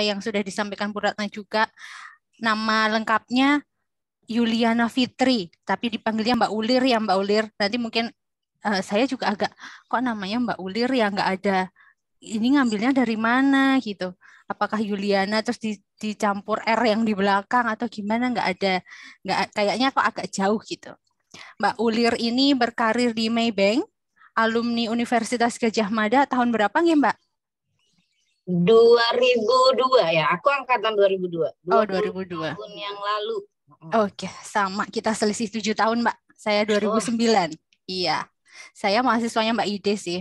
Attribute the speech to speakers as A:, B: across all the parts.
A: yang sudah disampaikan Bu Ratna juga. Nama lengkapnya Yuliana Fitri, tapi dipanggilnya Mbak Ulir ya Mbak Ulir. Nanti mungkin saya juga agak kok namanya Mbak Ulir ya nggak ada ini ngambilnya dari mana gitu. Apakah Yuliana terus dicampur R yang di belakang atau gimana nggak kayaknya kok agak jauh gitu. Mbak Ulir ini berkarir di Maybank, alumni Universitas Gadjah Mada tahun berapa nih Mbak?
B: 2002 ya, aku angkatan 2002.
A: Oh
B: 20
A: 2002.
B: tahun yang lalu.
A: Oke, sama kita selisih 7 tahun Mbak. Saya
B: Oh,
A: 2009. Iya. Saya mahasiswanya Mbak Ide sih.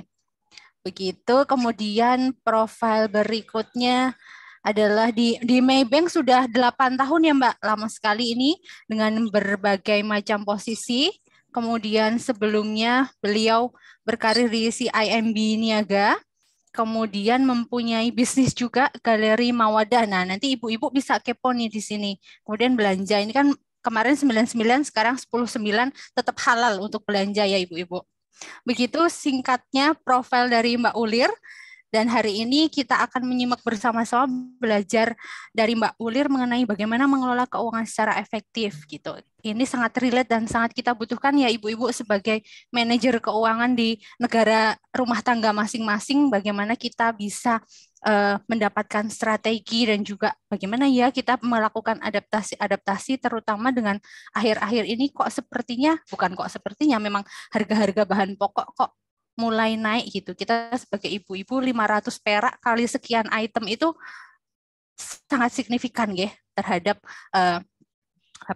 A: Begitu, kemudian profil berikutnya adalah di Maybank sudah 8 tahun ya Mbak, lama sekali ini dengan berbagai macam posisi. Kemudian sebelumnya beliau berkarir di CIMB Niaga, kemudian mempunyai bisnis juga Galeri Mawadah. Nah, nanti ibu-ibu bisa kepo nih di sini. Kemudian belanja, ini kan kemarin 99, sekarang 109 tetap halal untuk belanja ya ibu-ibu. Begitu singkatnya profil dari Mbak Ulir. Dan hari ini kita akan menyimak bersama-sama belajar dari Mbak Ulir mengenai bagaimana mengelola keuangan secara efektif gitu. Ini sangat relate dan sangat kita butuhkan ya ibu-ibu sebagai manajer keuangan di negara rumah tangga masing-masing. Bagaimana kita bisa mendapatkan strategi dan juga bagaimana ya kita melakukan adaptasi-adaptasi terutama dengan akhir-akhir ini bukan kok sepertinya memang harga-harga bahan pokok kok mulai naik gitu. Kita sebagai ibu-ibu 500 perak kali sekian item itu sangat signifikan ya terhadap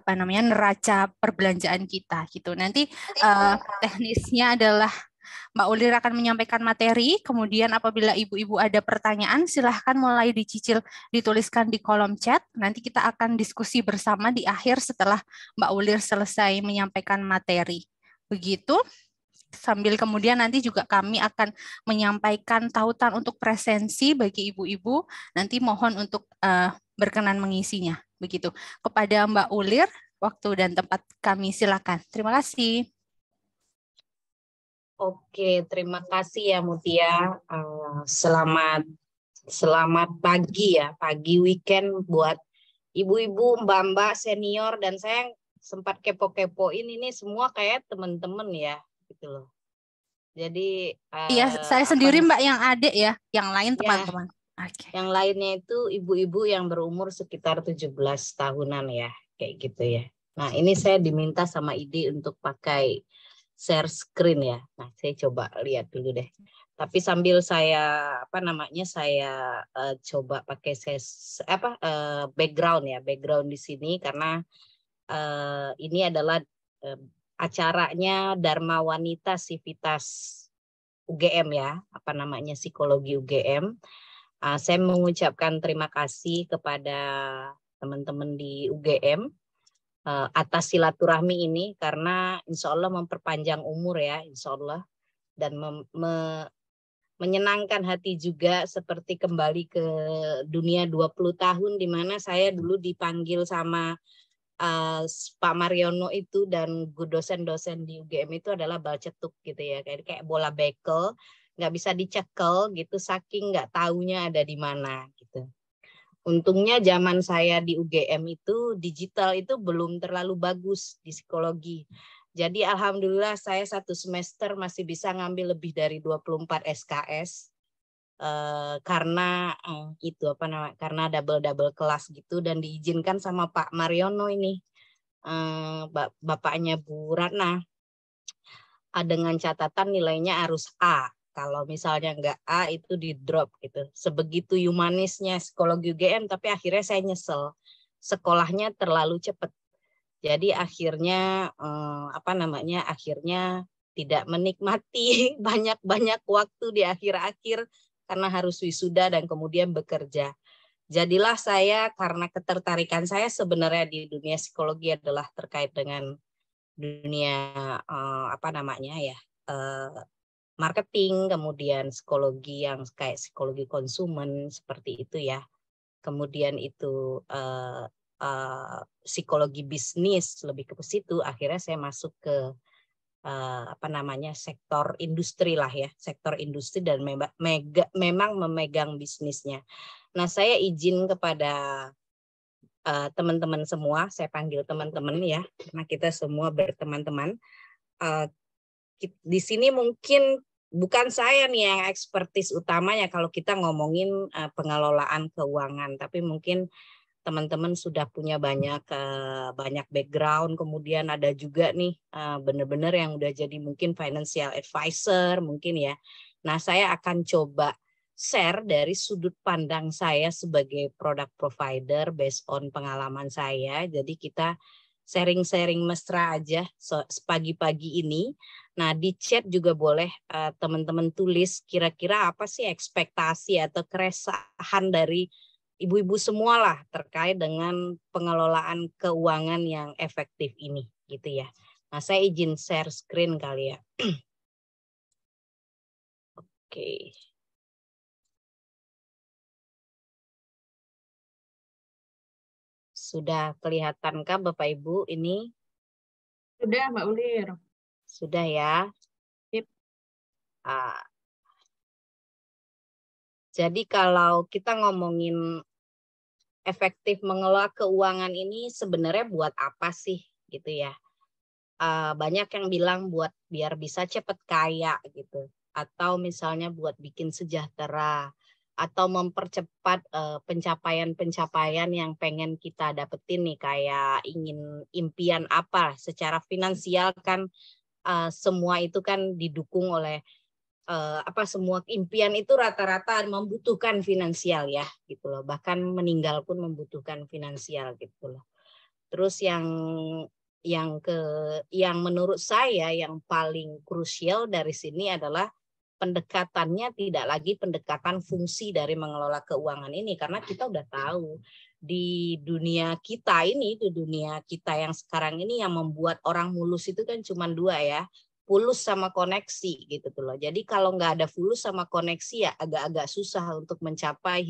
A: neraca perbelanjaan kita gitu. Nanti teknisnya adalah Mbak Ulir akan menyampaikan materi, kemudian apabila ibu-ibu ada pertanyaan silahkan mulai dicicil dituliskan di kolom chat. Nanti kita akan diskusi bersama di akhir setelah Mbak Ulir selesai menyampaikan materi. Begitu. Sambil kemudian nanti juga kami akan menyampaikan tautan untuk presensi bagi ibu-ibu. Nanti mohon untuk berkenan mengisinya. Begitu. Kepada Mbak Ulir, waktu dan tempat kami silakan. Terima kasih.
B: oke, terima kasih ya Mutia. Selamat pagi ya, pagi weekend buat ibu-ibu, mbak-mbak, senior, dan saya sempat kepo-kepoin ini semua kayak teman-teman ya, gitu loh. Jadi
A: Iya, saya sendiri Mbak yang adik ya, yang lain
B: ya,
A: teman-teman. Oke.
B: yang lainnya itu ibu-ibu yang berumur sekitar 17 tahunan ya, kayak gitu ya. Nah, ini saya diminta sama Ide untuk pakai share screen ya. Nah, saya coba lihat dulu deh. Tapi sambil saya saya coba pakai background ya, background di sini karena ini adalah acaranya Dharma Wanita Sivitas UGM ya, psikologi UGM. Saya mengucapkan terima kasih kepada teman-teman di UGM atas silaturahmi ini karena insya Allah memperpanjang umur ya, insya Allah, dan menyenangkan hati juga seperti kembali ke dunia 20 tahun di mana saya dulu dipanggil sama Pak Mariono itu dan dosen-dosen di UGM itu adalah balcetuk gitu ya, kayak bola bekel, nggak bisa dicekel gitu saking nggak taunya ada di mana gitu. Untungnya zaman saya di UGM itu digital itu belum terlalu bagus di psikologi. Jadi alhamdulillah saya satu semester masih bisa ngambil lebih dari 24 SKS karena karena double kelas gitu dan diizinkan sama Pak Mariono ini bapaknya Bu Ratna dengan catatan nilainya harus A. Kalau misalnya nggak A itu di drop gitu. Sebegitu humanisnya psikologi UGM, tapi akhirnya saya nyesel. Sekolahnya terlalu cepat. Jadi akhirnya akhirnya tidak menikmati banyak-banyak waktu di akhir-akhir karena harus wisuda dan kemudian bekerja. Jadilah saya karena ketertarikan saya sebenarnya di dunia psikologi adalah terkait dengan dunia marketing, kemudian psikologi yang kayak psikologi konsumen seperti itu ya. Kemudian itu psikologi bisnis lebih ke situ. Akhirnya saya masuk ke sektor industri lah ya, sektor industri dan memang memegang bisnisnya. Nah, saya izin kepada teman-teman semua, saya panggil teman-teman ya, karena kita semua berteman-teman. Di sini mungkin bukan saya nih yang ekspertis utamanya kalau kita ngomongin pengelolaan keuangan, tapi mungkin teman-teman sudah punya banyak background, kemudian ada juga nih benar-benar yang udah jadi mungkin financial advisor mungkin ya. Nah, saya akan coba share dari sudut pandang saya sebagai product provider based on pengalaman saya. Jadi kita sharing-sharing mesra aja pagi-pagi ini. Nah, di chat juga boleh teman-teman tulis kira-kira apa sih ekspektasi atau keresahan dari ibu-ibu semua lah terkait dengan pengelolaan keuangan yang efektif ini gitu ya. Nah, saya izin share screen kali ya. Oke. Sudah kelihatankah Bapak Ibu ini?
C: Sudah, Mbak Ulir.
B: Sudah ya.
C: Yep.
B: Jadi kalau kita ngomongin efektif mengelola keuangan ini sebenarnya buat apa sih gitu ya? Banyak yang bilang buat biar bisa cepet kaya gitu, atau misalnya buat bikin sejahtera, atau mempercepat pencapaian-pencapaian yang pengen kita dapetin nih, kayak ingin impian apa secara finansial kan. Semua itu kan didukung oleh semua impian itu rata-rata membutuhkan finansial ya gitu loh, bahkan meninggal pun membutuhkan finansial gitu loh. Terus yang menurut saya yang paling krusial dari sini adalah pendekatannya tidak lagi pendekatan fungsi dari mengelola keuangan ini, karena kita udah tahu di dunia kita yang sekarang ini yang membuat orang mulus itu kan cuma dua ya, fulus sama koneksi gitu tuh loh. Jadi kalau nggak ada fulus sama koneksi ya agak-agak susah untuk mencapai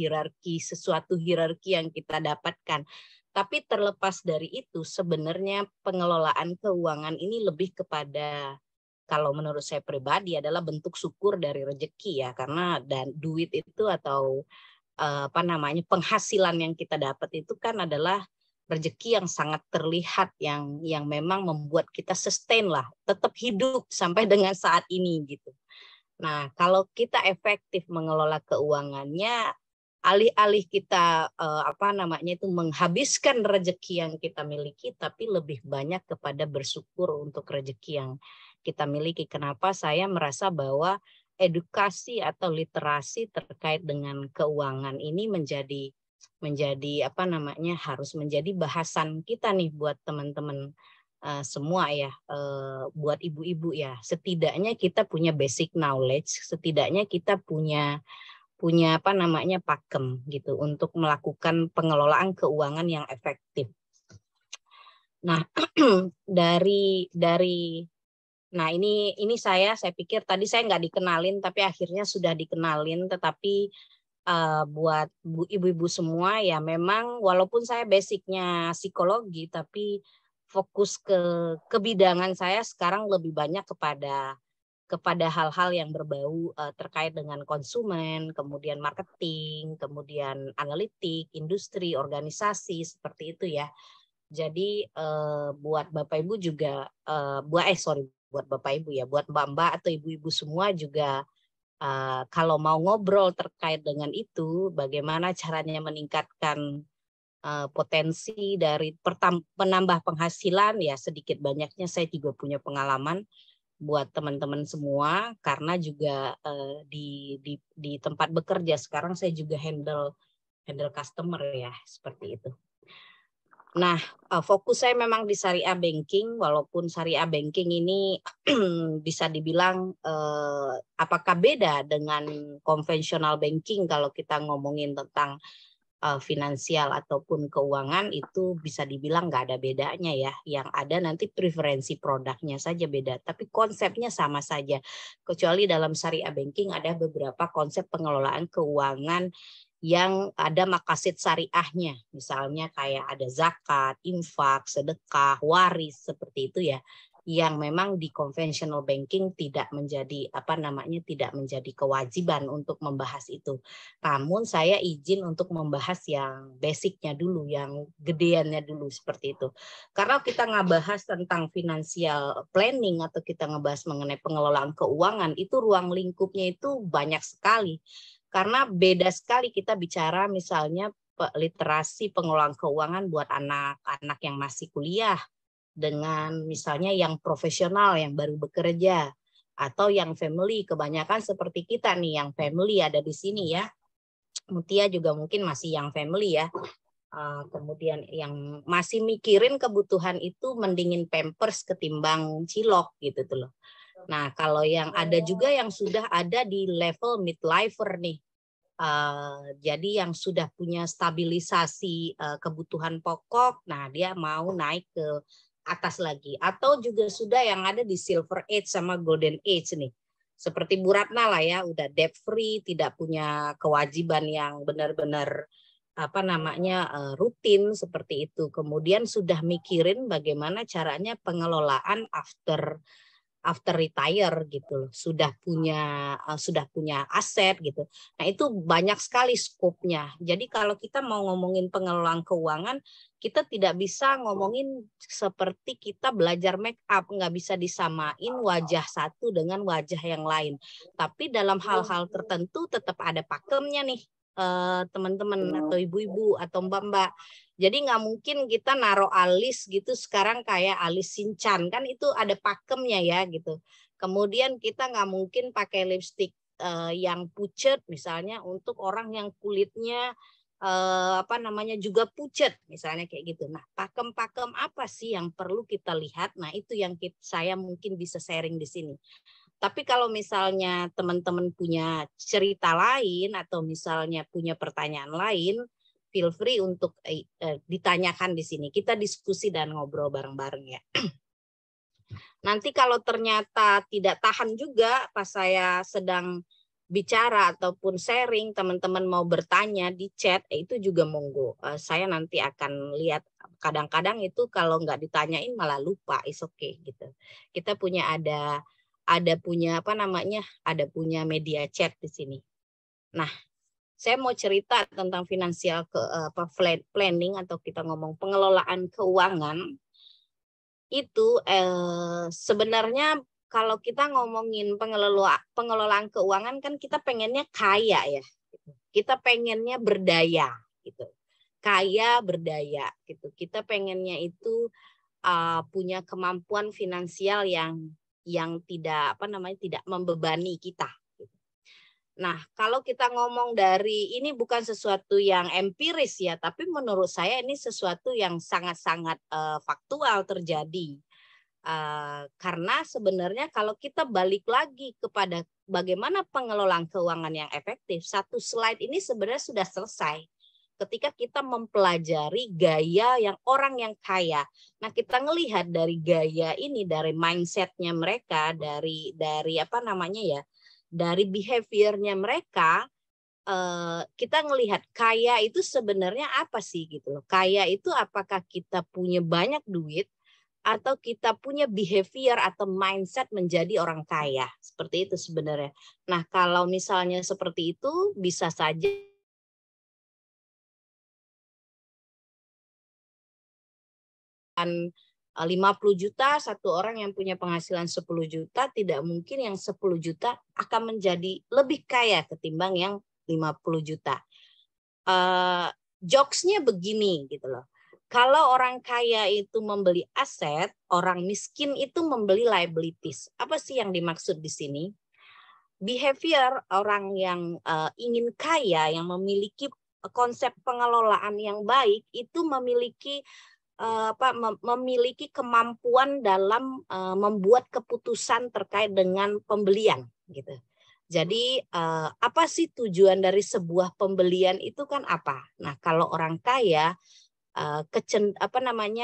B: sesuatu hierarki yang kita dapatkan. Tapi terlepas dari itu sebenarnya pengelolaan keuangan ini lebih kepada, kalau menurut saya pribadi, adalah bentuk syukur dari rezeki ya, karena dan duit itu atau penghasilan yang kita dapat itu kan adalah rezeki yang sangat terlihat, yang memang membuat kita sustain lah, tetap hidup sampai dengan saat ini gitu. Nah, kalau kita efektif mengelola keuangannya, alih-alih kita menghabiskan rezeki yang kita miliki, tapi lebih banyak kepada bersyukur untuk rezeki yang kita miliki. Kenapa saya merasa bahwa edukasi atau literasi terkait dengan keuangan ini harus menjadi bahasan kita nih buat teman-teman semua ya, buat ibu-ibu ya. Setidaknya kita punya basic knowledge, setidaknya kita punya pakem gitu untuk melakukan pengelolaan keuangan yang efektif. Nah, nah ini saya pikir tadi saya nggak dikenalin, tapi akhirnya sudah dikenalin. Tetapi buat ibu-ibu semua ya, memang walaupun saya basicnya psikologi, tapi fokus ke bidangan saya sekarang lebih banyak kepada hal-hal yang berbau terkait dengan konsumen, kemudian marketing, kemudian analitik, industri, organisasi, seperti itu ya. Jadi buat Bapak Ibu juga, buat Bapak Ibu ya, buat Mbak-mbak atau ibu-ibu semua juga, kalau mau ngobrol terkait dengan itu, bagaimana caranya meningkatkan potensi dari penambah penghasilan ya, sedikit banyaknya saya juga punya pengalaman buat teman-teman semua, karena juga di tempat bekerja sekarang saya juga handle customer ya, seperti itu. Nah, fokus saya memang di syariah banking, walaupun syariah banking ini bisa dibilang apakah beda dengan konvensional banking kalau kita ngomongin tentang finansial ataupun keuangan, itu bisa dibilang nggak ada bedanya ya. Yang ada nanti preferensi produknya saja beda, tapi konsepnya sama saja. Kecuali dalam syariah banking ada beberapa konsep pengelolaan keuangan yang ada maqasid syariahnya. Misalnya kayak ada zakat, infak, sedekah, waris, seperti itu ya. yang memang di conventional banking tidak menjadi tidak menjadi kewajiban untuk membahas itu. Namun saya izin untuk membahas yang basicnya dulu, yang gedeannya dulu seperti itu. Karena kita ngebahas tentang financial planning atau kita ngebahas mengenai pengelolaan keuangan, itu ruang lingkupnya itu banyak sekali. Karena beda sekali kita bicara misalnya literasi pengelolaan keuangan buat anak-anak yang masih kuliah dengan misalnya yang profesional yang baru bekerja atau yang family. Kebanyakan seperti kita nih yang family ada di sini ya. Mutia juga mungkin masih yang family ya. Kemudian yang masih mikirin kebutuhan itu mendingin Pampers ketimbang cilok gitu tuh loh. Nah, kalau yang ada juga yang sudah ada di level midlifer nih. Jadi yang sudah punya stabilisasi kebutuhan pokok, nah dia mau naik ke atas lagi. Atau juga sudah yang ada di silver age sama golden age nih. Seperti Bu Ratna lah ya, udah debt free, tidak punya kewajiban yang benar-benar rutin seperti itu. Kemudian sudah mikirin bagaimana caranya pengelolaan after retire gitu loh, sudah punya aset gitu. Nah, itu banyak sekali skopnya. Jadi kalau kita mau ngomongin pengelolaan keuangan, kita tidak bisa ngomongin seperti kita belajar make up, nggak bisa disamain wajah satu dengan wajah yang lain. Tapi dalam hal-hal tertentu tetap ada pakemnya nih, teman-teman atau ibu-ibu atau mbak-mbak. Jadi nggak mungkin kita naruh alis gitu sekarang kayak alis Shinchan, kan itu ada pakemnya ya gitu. Kemudian kita nggak mungkin pakai lipstick yang pucet misalnya untuk orang yang kulitnya juga pucet misalnya kayak gitu. Nah, pakem-pakem apa sih yang perlu kita lihat? Nah, itu yang saya mungkin bisa sharing di sini. Tapi kalau misalnya teman-teman punya cerita lain atau misalnya punya pertanyaan lain, feel free untuk ditanyakan di sini. Kita diskusi dan ngobrol bareng-bareng ya. Nanti kalau ternyata tidak tahan juga pas saya sedang bicara ataupun sharing, teman-teman mau bertanya di chat, itu juga monggo. Saya nanti akan lihat. Kadang-kadang itu kalau nggak ditanyain malah lupa, is okay gitu. Kita punya ada punya media chat di sini. Nah, saya mau cerita tentang finansial planning atau kita ngomong pengelolaan keuangan itu sebenarnya kalau kita ngomongin pengelolaan keuangan kan kita pengennya kaya ya, kita pengennya berdaya gitu, kaya berdaya gitu. Kita pengennya itu punya kemampuan finansial yang tidak tidak membebani kita. Nah, kalau kita ngomong dari ini bukan sesuatu yang empiris ya, tapi menurut saya ini sesuatu yang sangat-sangat faktual terjadi. Karena sebenarnya kalau kita balik lagi kepada bagaimana pengelolaan keuangan yang efektif, satu slide ini sebenarnya sudah selesai. Ketika kita mempelajari gaya yang orang yang kaya. Nah, kita ngelihat dari gaya ini, dari mindsetnya mereka, dari dari behaviornya mereka, kita ngelihat kaya itu sebenarnya apa sih gitu loh. Kaya itu apakah kita punya banyak duit atau kita punya behavior atau mindset menjadi orang kaya. Seperti itu sebenarnya. Nah, kalau misalnya seperti itu bisa saja 50 juta, satu orang yang punya penghasilan 10 juta, tidak mungkin yang 10 juta akan menjadi lebih kaya ketimbang yang 50 juta. Jokesnya begini gitu loh. Kalau orang kaya itu membeli aset, orang miskin itu membeli liabilities. Apa sih yang dimaksud di sini? Behavior orang yang ingin kaya, yang memiliki konsep pengelolaan yang baik, itu memiliki kemampuan dalam membuat keputusan terkait dengan pembelian gitu. Jadi apa sih tujuan dari sebuah pembelian itu kan apa? Nah, kalau orang kaya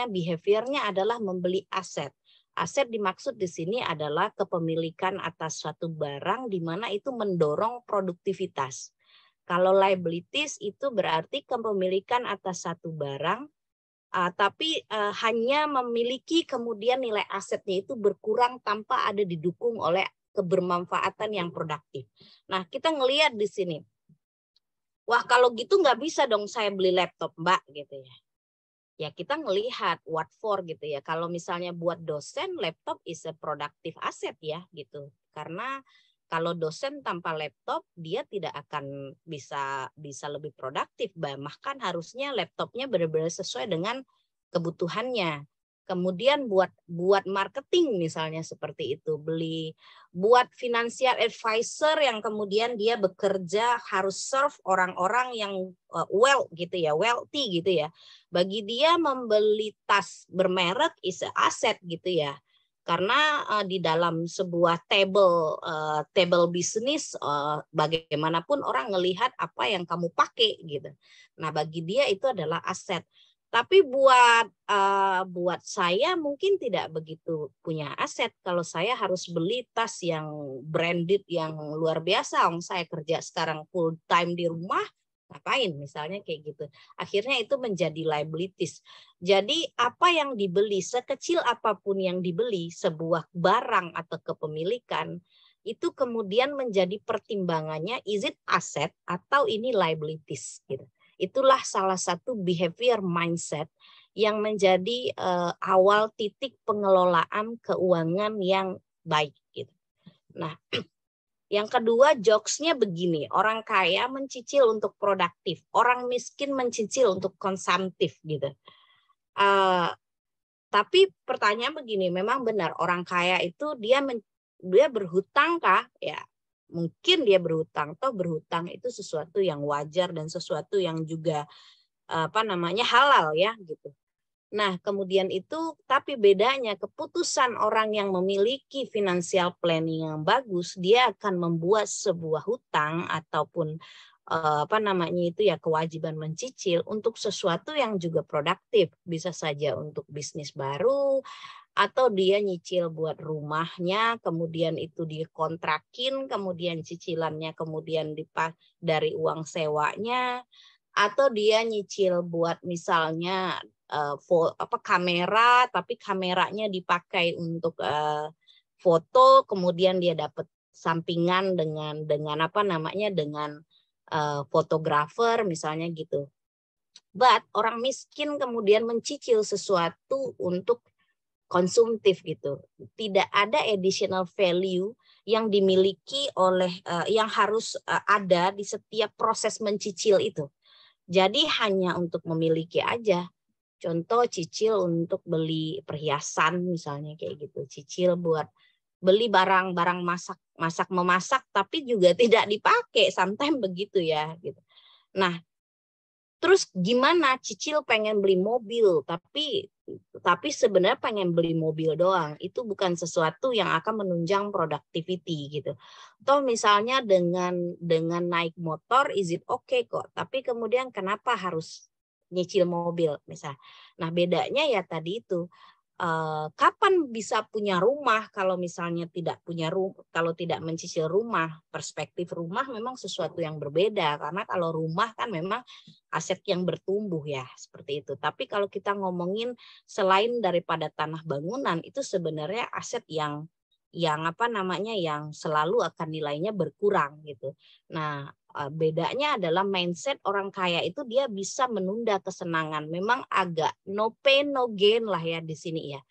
B: behaviornya adalah membeli aset. Aset dimaksud di sini adalah kepemilikan atas suatu barang di mana itu mendorong produktivitas. Kalau liabilities itu berarti kepemilikan atas satu barang Tapi hanya memiliki kemudian nilai asetnya itu berkurang tanpa ada didukung oleh kebermanfaatan yang produktif. Nah, kita ngelihat di sini, wah kalau gitu nggak bisa dong saya beli laptop Mbak gitu ya. Ya kita ngelihat what for gitu ya. Kalau misalnya buat dosen, laptop is a productive asset ya gitu. Karena kalau dosen tanpa laptop dia tidak akan bisa lebih produktif. Bahkan harusnya laptopnya benar-benar sesuai dengan kebutuhannya. Kemudian buat marketing misalnya seperti itu, buat financial advisor yang kemudian dia bekerja harus serve orang-orang yang wealthy gitu ya. Bagi dia membeli tas bermerek is a asset gitu ya. Karena di dalam sebuah table bisnis bagaimanapun orang ngelihat apa yang kamu pakai gitu. Nah, bagi dia itu adalah aset. Tapi buat saya mungkin tidak begitu punya aset kalau saya harus beli tas yang branded yang luar biasa. Saya kerja sekarang full time di rumah, ngapain misalnya kayak gitu. Akhirnya itu menjadi liabilities. Jadi apa yang dibeli, sekecil apapun yang dibeli, sebuah barang atau kepemilikan, itu kemudian menjadi pertimbangannya, is it asset atau ini liabilities gitu. Itulah salah satu behavior mindset yang menjadi awal titik pengelolaan keuangan yang baik gitu. Nah, yang kedua, jokesnya begini, orang kaya mencicil untuk produktif, orang miskin mencicil untuk konsumtif gitu. Tapi pertanyaan begini, memang benar orang kaya itu dia berhutang kah? Ya, mungkin dia berhutang. Toh berhutang itu sesuatu yang wajar dan sesuatu yang juga halal ya gitu. Nah, kemudian itu, tapi bedanya keputusan orang yang memiliki financial planning yang bagus, dia akan membuat sebuah hutang ataupun kewajiban mencicil untuk sesuatu yang juga produktif. Bisa saja untuk bisnis baru, atau dia nyicil buat rumahnya, kemudian itu dikontrakin, kemudian cicilannya kemudian dari uang sewanya, atau dia nyicil buat misalnya kamera, tapi kameranya dipakai untuk foto, kemudian dia dapat sampingan dengan fotografer misalnya gitu. But orang miskin kemudian mencicil sesuatu untuk konsumtif gitu. Tidak ada additional value yang dimiliki oleh yang harus ada di setiap proses mencicil itu. Jadi hanya untuk memiliki aja. Contoh cicil untuk beli perhiasan misalnya kayak gitu. Cicil buat beli barang-barang memasak tapi juga tidak dipakai, sometimes begitu ya gitu. Nah, terus gimana cicil pengen beli mobil tapi sebenarnya pengen beli mobil doang, itu bukan sesuatu yang akan menunjang productivity gitu. Toh misalnya dengan naik motor is it okay kok, tapi kemudian kenapa harus nyicil mobil misal. Nah, bedanya ya tadi itu kapan bisa punya rumah kalau misalnya tidak punya rumah, kalau tidak mencicil rumah. Perspektif rumah memang sesuatu yang berbeda, karena kalau rumah kan memang aset yang bertumbuh ya seperti itu. Tapi kalau kita ngomongin selain daripada tanah bangunan, itu sebenarnya aset yang selalu akan nilainya berkurang gitu. Nah, bedanya adalah mindset orang kaya itu dia bisa menunda kesenangan. Memang agak no pain no gain lah ya di sini ya.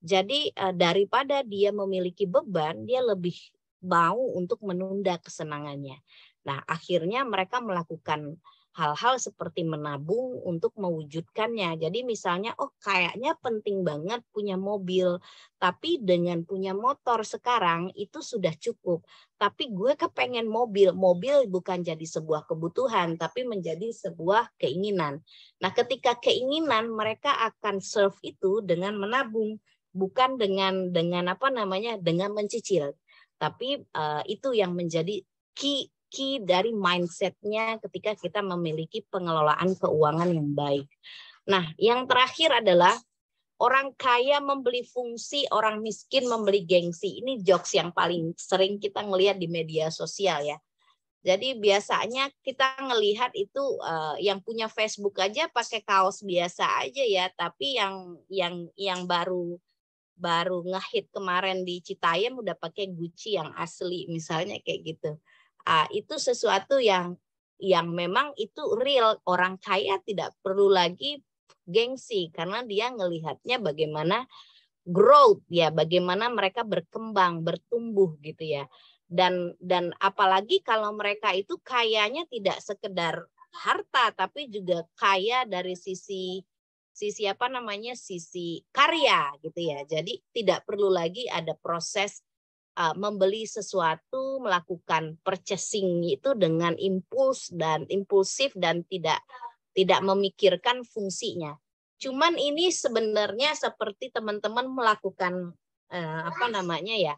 B: Jadi daripada dia memiliki beban, dia lebih mau untuk menunda kesenangannya. Nah, akhirnya mereka melakukan hal-hal seperti menabung untuk mewujudkannya. Jadi misalnya, kayaknya penting banget punya mobil, tapi dengan punya motor sekarang itu sudah cukup. Tapi gue kepengen mobil bukan jadi sebuah kebutuhan, tapi menjadi sebuah keinginan. Nah, ketika keinginan, mereka akan serve itu dengan menabung, bukan dengan mencicil. Tapi itu yang menjadi key dari mindsetnya ketika kita memiliki pengelolaan keuangan yang baik. Nah, yang terakhir adalah orang kaya membeli fungsi, orang miskin membeli gengsi. Ini jokes yang paling sering kita ngelihat di media sosial ya. Jadi biasanya kita ngelihat itu yang punya Facebook aja pakai kaos biasa aja ya, tapi yang baru ngehit kemarin di Citayam udah pakai Gucci yang asli misalnya kayak gitu. Itu sesuatu yang memang itu real. Orang kaya tidak perlu lagi gengsi karena dia ngelihatnya bagaimana growth ya, bagaimana mereka berkembang, bertumbuh gitu ya. Dan apalagi kalau mereka itu kayanya tidak sekedar harta tapi juga kaya dari sisi apa namanya, sisi karya gitu ya. Jadi tidak perlu lagi ada proses membeli sesuatu, melakukan purchasing itu dengan impulsif dan tidak memikirkan fungsinya. Cuman ini sebenarnya seperti teman-teman melakukan apa namanya ya,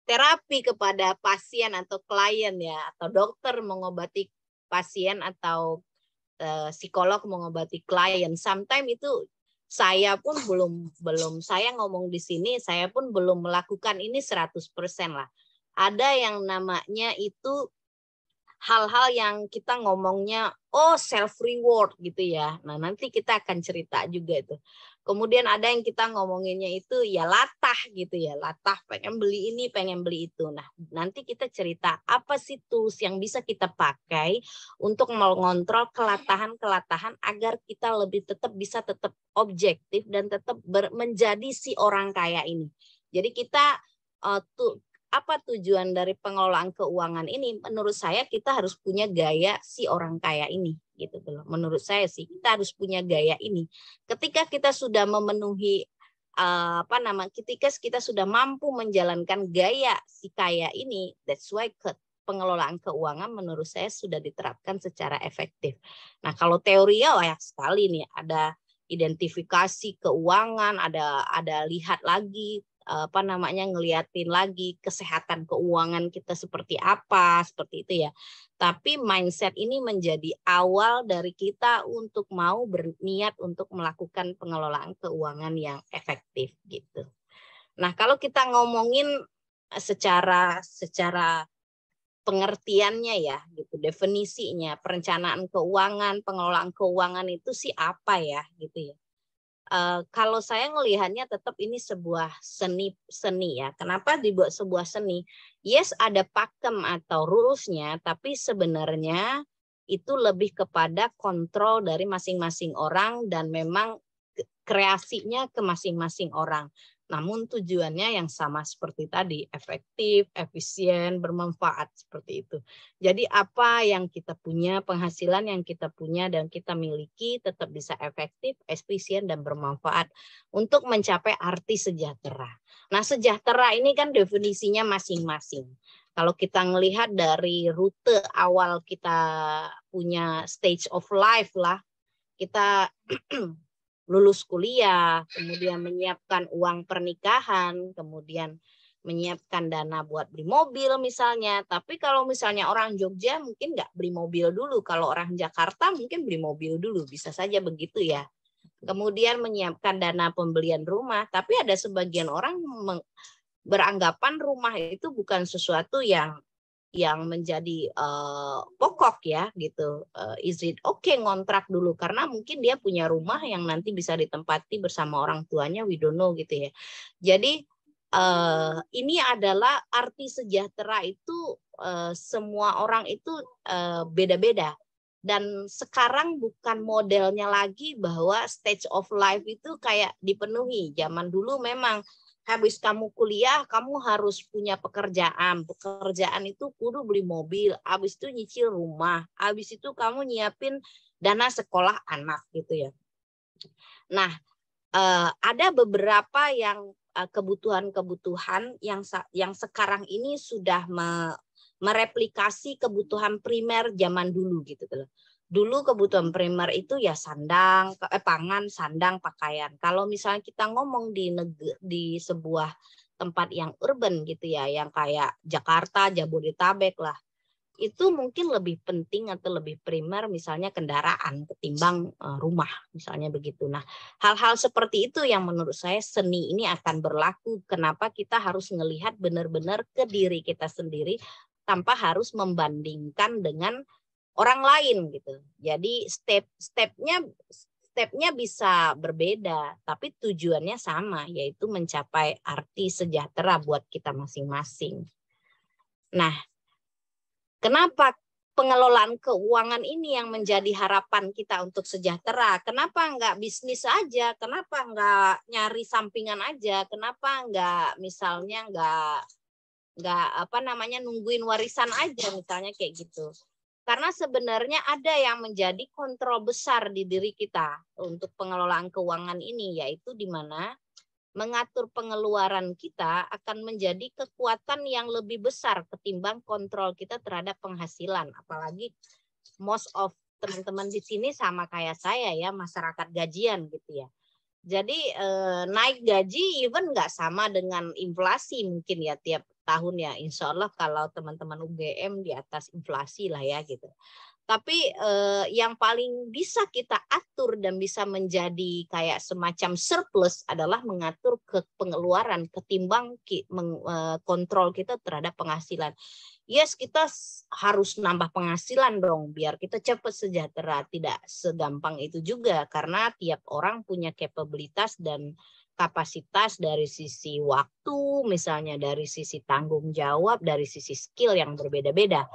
B: terapi kepada pasien atau klien ya, atau dokter mengobati pasien atau psikolog mengobati klien. Sometimes itu saya pun belum saya ngomong di sini, saya pun belum melakukan ini 100% lah. Ada yang namanya itu hal-hal yang kita ngomongnya self reward gitu ya. Nah, nanti kita akan cerita juga itu. Kemudian ada yang kita ngomonginnya itu ya latah gitu ya. Latah pengen beli ini, pengen beli itu. Nah, nanti kita cerita apa sih tools yang bisa kita pakai untuk mengontrol kelatahan-kelatahan agar kita tetap bisa objektif dan tetap menjadi si orang kaya ini. Jadi kita apa tujuan dari pengelolaan keuangan ini? Menurut saya kita harus punya gaya si orang kaya ini, gitu loh. Menurut saya sih kita harus punya gaya ini. Ketika kita sudah memenuhi ketika kita sudah mampu menjalankan gaya si kaya ini, that's why pengelolaan keuangan menurut saya sudah diterapkan secara efektif. Nah, kalau teori ya banyak sekali nih, ada identifikasi keuangan, ada lihat lagi ngeliatin lagi kesehatan keuangan kita seperti apa, seperti itu ya. Tapi mindset ini menjadi awal dari kita untuk mau berniat untuk melakukan pengelolaan keuangan yang efektif gitu. Nah, kalau kita ngomongin secara pengertiannya ya gitu, definisinya, perencanaan keuangan, pengelolaan keuangan itu sih apa ya gitu ya. Kalau saya ngelihatnya tetap ini sebuah seni ya. Kenapa dibuat sebuah seni? Yes, ada pakem atau rules-nya, tapi sebenarnya itu lebih kepada kontrol dari masing-masing orang dan memang kreasinya ke masing-masing orang. Namun tujuannya yang sama seperti tadi, efektif, efisien, bermanfaat seperti itu. Jadi apa yang kita punya, penghasilan yang kita punya dan kita miliki tetap bisa efektif, efisien, dan bermanfaat untuk mencapai arti sejahtera. Nah, sejahtera ini kan definisinya masing-masing. Kalau kita melihat dari rute awal kita punya stage of life lah, kita lulus kuliah, kemudian menyiapkan uang pernikahan, kemudian menyiapkan dana buat beli mobil misalnya. Tapi kalau misalnya orang Jogja mungkin nggak beli mobil dulu. Kalau orang Jakarta mungkin beli mobil dulu. Bisa saja begitu ya. Kemudian menyiapkan dana pembelian rumah. Tapi ada sebagian orang beranggapan rumah itu bukan sesuatu yang menjadi pokok ya gitu. Is it okay ngontrak dulu karena mungkin dia punya rumah yang nanti bisa ditempati bersama orang tuanya, we don't know gitu ya. Jadi ini adalah arti sejahtera itu semua orang itu beda-beda. Dan sekarang bukan modelnya lagi bahwa stage of life itu kayak dipenuhi. Zaman dulu memang habis kamu kuliah, kamu harus punya pekerjaan. Pekerjaan itu kudu beli mobil, habis itu nyicil rumah, habis itu kamu nyiapin dana sekolah anak gitu ya. Nah, ada beberapa yang kebutuhan-kebutuhan yang sekarang ini sudah mereplikasi kebutuhan primer zaman dulu gitu loh. Dulu kebutuhan primer itu ya pangan, sandang, pakaian. Kalau misalnya kita ngomong di sebuah tempat yang urban gitu ya, yang kayak Jakarta, Jabodetabek lah, itu mungkin lebih penting atau lebih primer misalnya kendaraan ketimbang rumah misalnya begitu. Nah, hal-hal seperti itu yang menurut saya seni ini akan berlaku. Kenapa kita harus melihat benar-benar ke diri kita sendiri tanpa harus membandingkan dengan orang lain gitu. Jadi stepnya bisa berbeda, tapi tujuannya sama, yaitu mencapai arti sejahtera buat kita masing-masing. Nah, kenapa pengelolaan keuangan ini yang menjadi harapan kita untuk sejahtera? Kenapa enggak bisnis aja? Kenapa enggak nyari sampingan aja? Kenapa enggak misalnya enggak nungguin warisan aja misalnya kayak gitu? Karena sebenarnya ada yang menjadi kontrol besar di diri kita untuk pengelolaan keuangan ini, yaitu di mana mengatur pengeluaran kita akan menjadi kekuatan yang lebih besar ketimbang kontrol kita terhadap penghasilan. Apalagi most of teman-teman di sini sama kayak saya ya, masyarakat gajian gitu ya. Jadi naik gaji even nggak sama dengan inflasi mungkin ya tiap tahun ya. Insya Allah kalau teman-teman UGM di atas inflasi lah ya gitu. Tapi yang paling bisa kita atur dan bisa menjadi kayak semacam surplus adalah mengatur ke pengeluaran ketimbang kontrol kita terhadap penghasilan. Yes, kita harus nambah penghasilan dong biar kita cepat sejahtera. Tidak segampang itu juga karena tiap orang punya kapabilitas dan kapasitas dari sisi waktu, misalnya dari sisi tanggung jawab, dari sisi skill yang berbeda-beda.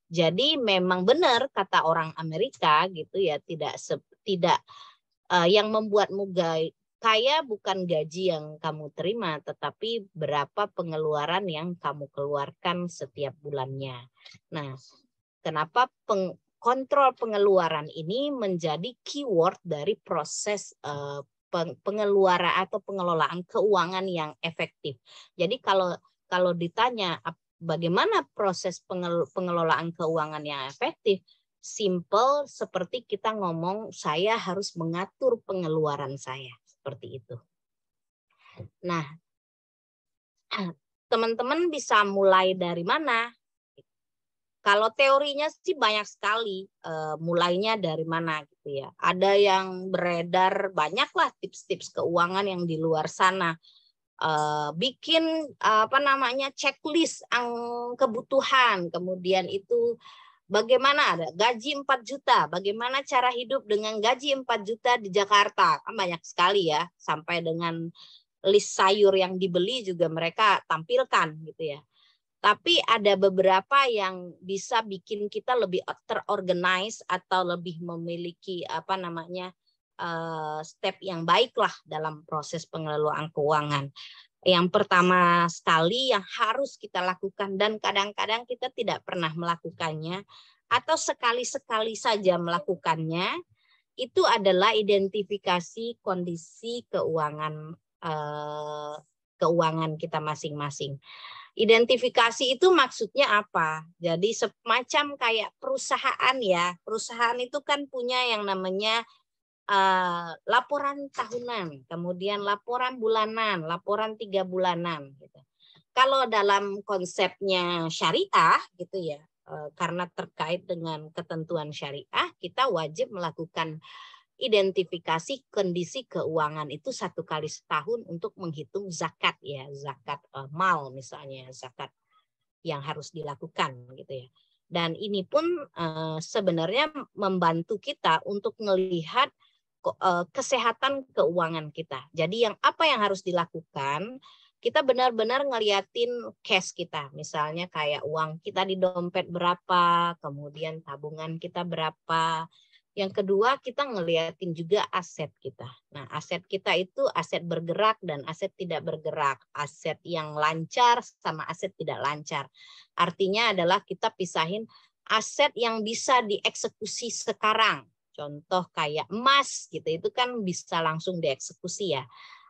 B: Jadi memang benar kata orang Amerika gitu ya, tidak yang membuatmu kaya bukan gaji yang kamu terima, tetapi berapa pengeluaran yang kamu keluarkan setiap bulannya. Nah, kenapa kontrol pengeluaran ini menjadi keyword dari proses pengeluaran atau pengelolaan keuangan yang efektif. Jadi kalau ditanya bagaimana proses pengelolaan keuangan yang efektif? Simple seperti kita ngomong, saya harus mengatur pengeluaran saya. Seperti itu. Nah, teman-teman bisa mulai dari mana? Kalau teorinya sih banyak sekali, mulainya dari mana gitu ya. Ada yang beredar banyaklah tips-tips keuangan yang di luar sana. Bikin checklist kebutuhan, kemudian itu bagaimana ada gaji 4 juta, bagaimana cara hidup dengan gaji 4 juta di Jakarta, kan banyak sekali ya, sampai dengan list sayur yang dibeli juga mereka tampilkan gitu ya. Tapi ada beberapa yang bisa bikin kita lebih terorganize atau lebih memiliki step yang baiklah dalam proses pengelolaan keuangan. Yang pertama sekali yang harus kita lakukan dan kadang-kadang kita tidak pernah melakukannya atau sekali-sekali saja melakukannya, itu adalah identifikasi kondisi keuangan kita masing-masing. Identifikasi itu maksudnya apa? Jadi semacam kayak perusahaan ya. Perusahaan itu kan punya yang namanya laporan tahunan, kemudian laporan bulanan, laporan 3 bulanan. Gitu. Kalau dalam konsepnya syariah, gitu ya, karena terkait dengan ketentuan syariah, kita wajib melakukan identifikasi kondisi keuangan itu 1 kali setahun untuk menghitung zakat ya, zakat mal misalnya, zakat yang harus dilakukan gitu ya. Dan ini pun sebenarnya membantu kita untuk melihat kesehatan keuangan kita. Jadi apa yang harus dilakukan, kita benar-benar ngeliatin cash kita. Misalnya kayak uang kita di dompet berapa, kemudian tabungan kita berapa. Yang kedua, kita ngeliatin juga aset kita. Nah, aset kita itu aset bergerak dan aset tidak bergerak. Aset yang lancar sama aset tidak lancar. Artinya adalah kita pisahin aset yang bisa dieksekusi sekarang. Contoh kayak emas gitu, itu kan bisa langsung dieksekusi ya.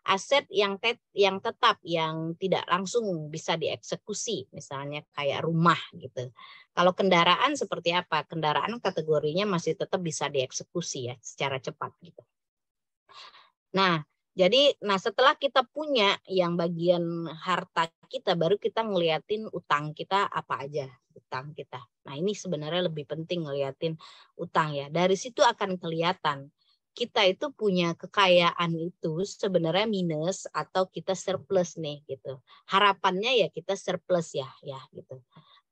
B: Aset yang tetap, yang tidak langsung bisa dieksekusi, misalnya kayak rumah gitu. Kalau kendaraan seperti apa? Kendaraan kategorinya masih tetap bisa dieksekusi ya secara cepat gitu. Nah, Jadi, nah setelah kita punya yang bagian harta kita, baru kita ngeliatin utang kita apa aja, utang kita. Nah ini sebenarnya lebih penting ngeliatin utang ya. Dari situ akan kelihatan kita itu punya kekayaan itu sebenarnya minus atau kita surplus nih gitu. Harapannya ya kita surplus ya gitu.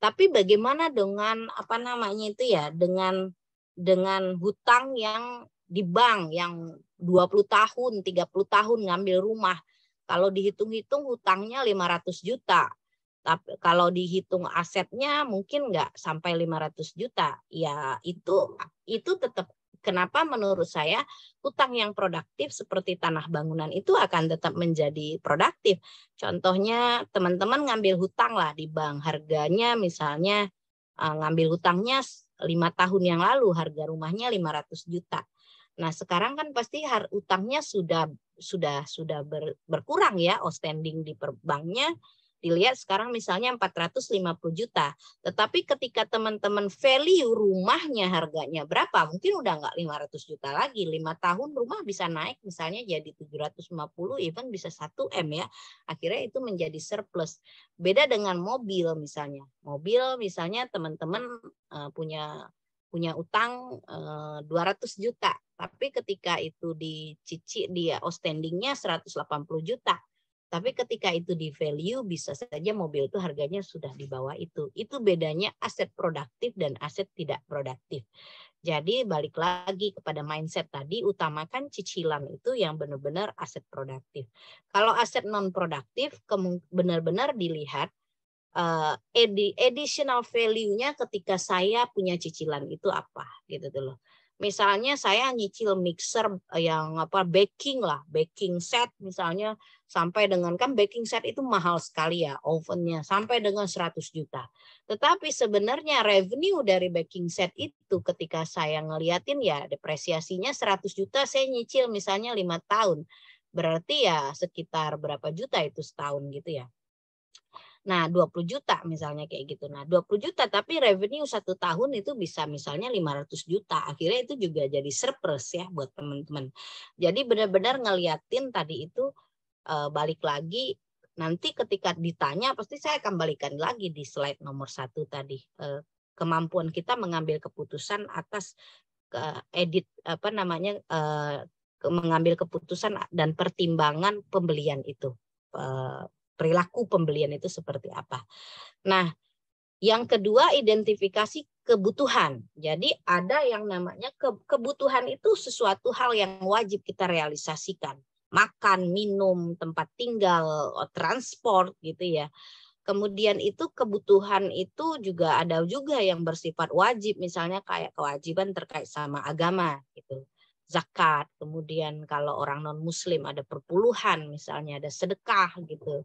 B: Tapi bagaimana dengan apa namanya itu ya, dengan hutang yang di bank yang 20 tahun, 30 tahun ngambil rumah. Kalau dihitung-hitung hutangnya 500 juta. Tapi kalau dihitung asetnya mungkin nggak sampai 500 juta. Ya itu tetap, kenapa menurut saya hutang yang produktif seperti tanah bangunan itu akan tetap menjadi produktif. Contohnya teman-teman ngambil hutang lah di bank. Harganya misalnya ngambil hutangnya 5 tahun yang lalu harga rumahnya 500 juta. Nah, sekarang kan pasti utangnya sudah berkurang ya, outstanding di banknya. Dilihat sekarang misalnya 450 juta. Tetapi ketika teman-teman value rumahnya harganya berapa? Mungkin udah nggak 500 juta lagi. 5 tahun rumah bisa naik misalnya jadi 750, even bisa 1 M ya. Akhirnya itu menjadi surplus. Beda dengan mobil misalnya. Mobil misalnya teman-teman punya utang 200 juta. Tapi ketika itu dicicil dia outstandingnya 180 juta. Tapi ketika itu di value bisa saja mobil itu harganya sudah di bawah itu. Itu bedanya aset produktif dan aset tidak produktif. Jadi balik lagi kepada mindset tadi, utamakan cicilan itu yang benar-benar aset produktif. Kalau aset non produktif benar-benar dilihat additional value-nya ketika saya punya cicilan itu apa gitu tuh loh. Misalnya saya nyicil mixer yang baking set misalnya sampai dengan, kan baking set itu mahal sekali ya ovennya, sampai dengan 100 juta. Tetapi sebenarnya revenue dari baking set itu ketika saya ngeliatin ya depresiasinya 100 juta, saya nyicil misalnya 5 tahun. Berarti ya sekitar berapa juta itu setahun gitu ya. Nah, 20 juta misalnya kayak gitu. Nah, 20 juta tapi revenue 1 tahun itu bisa misalnya 500 juta. Akhirnya itu juga jadi surplus ya buat teman-teman. Jadi benar-benar ngeliatin tadi itu balik lagi, nanti ketika ditanya pasti saya akan balikan lagi di slide nomor 1 tadi. Kemampuan kita mengambil keputusan atas mengambil keputusan dan pertimbangan pembelian itu. Perilaku pembelian itu seperti apa. Nah, yang kedua identifikasi kebutuhan. Jadi ada yang namanya kebutuhan itu sesuatu hal yang wajib kita realisasikan. Makan, minum, tempat tinggal, transport gitu ya. Kemudian itu kebutuhan itu juga ada juga yang bersifat wajib, misalnya kayak kewajiban terkait sama agama gitu. Zakat, kemudian kalau orang non muslim ada perpuluhan, misalnya ada sedekah gitu,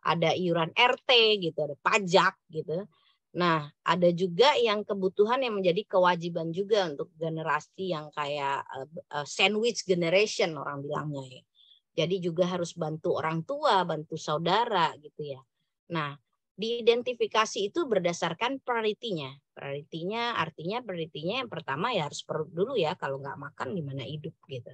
B: ada iuran RT gitu, ada pajak gitu. Nah, ada juga yang kebutuhan yang menjadi kewajiban juga untuk generasi yang kayak sandwich generation orang bilangnya ya. Jadi juga harus bantu orang tua, bantu saudara gitu ya. Nah, diidentifikasi itu berdasarkan priority-nya. Priority-nya yang pertama ya harus perut dulu ya, kalau nggak makan gimana hidup gitu.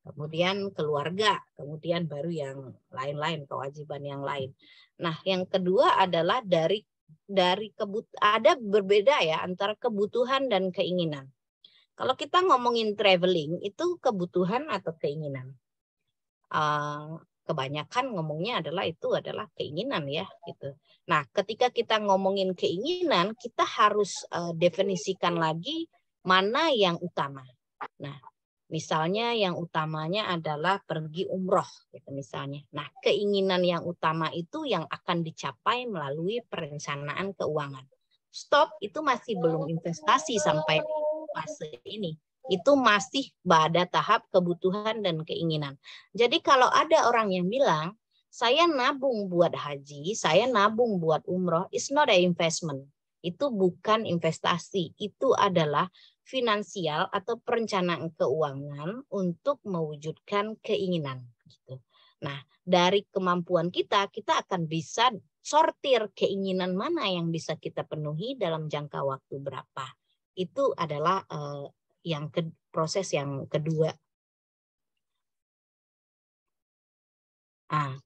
B: Kemudian keluarga, kemudian baru yang lain-lain, kewajiban yang lain. Nah, yang kedua adalah ada berbeda ya antara kebutuhan dan keinginan. Kalau kita ngomongin traveling itu kebutuhan atau keinginan? Kebanyakan ngomongnya adalah keinginan ya gitu. Nah, ketika kita ngomongin keinginan, kita harus definisikan lagi mana yang utama. Nah, misalnya yang utamanya adalah pergi umroh gitu misalnya. Nah, keinginan yang utama itu yang akan dicapai melalui perencanaan keuangan. Stop itu masih belum investasi sampai di fase ini. Itu masih pada tahap kebutuhan dan keinginan. Jadi kalau ada orang yang bilang, saya nabung buat haji, saya nabung buat umroh, it's not an investment. Itu bukan investasi, itu adalah finansial atau perencanaan keuangan untuk mewujudkan keinginan. Gitu. Nah, dari kemampuan kita akan bisa sortir keinginan mana yang bisa kita penuhi dalam jangka waktu berapa. Itu adalah proses yang kedua. Nah,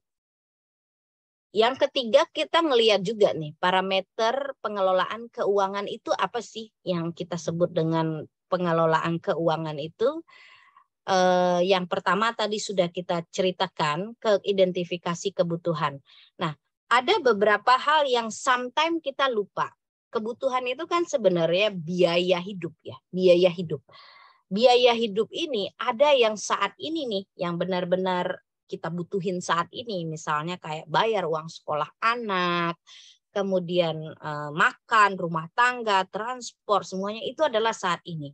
B: yang ketiga kita ngelihat juga nih parameter pengelolaan keuangan itu apa sih yang kita sebut dengan pengelolaan keuangan itu. Yang pertama tadi sudah kita ceritakan ke identifikasi kebutuhan. Nah, ada beberapa hal yang sometimes kita lupa. Kebutuhan itu kan sebenarnya biaya hidup ya, biaya hidup. Biaya hidup ini ada yang saat ini nih, yang benar-benar kita butuhin saat ini. Misalnya kayak bayar uang sekolah anak, kemudian makan, rumah tangga, transport, semuanya itu adalah saat ini.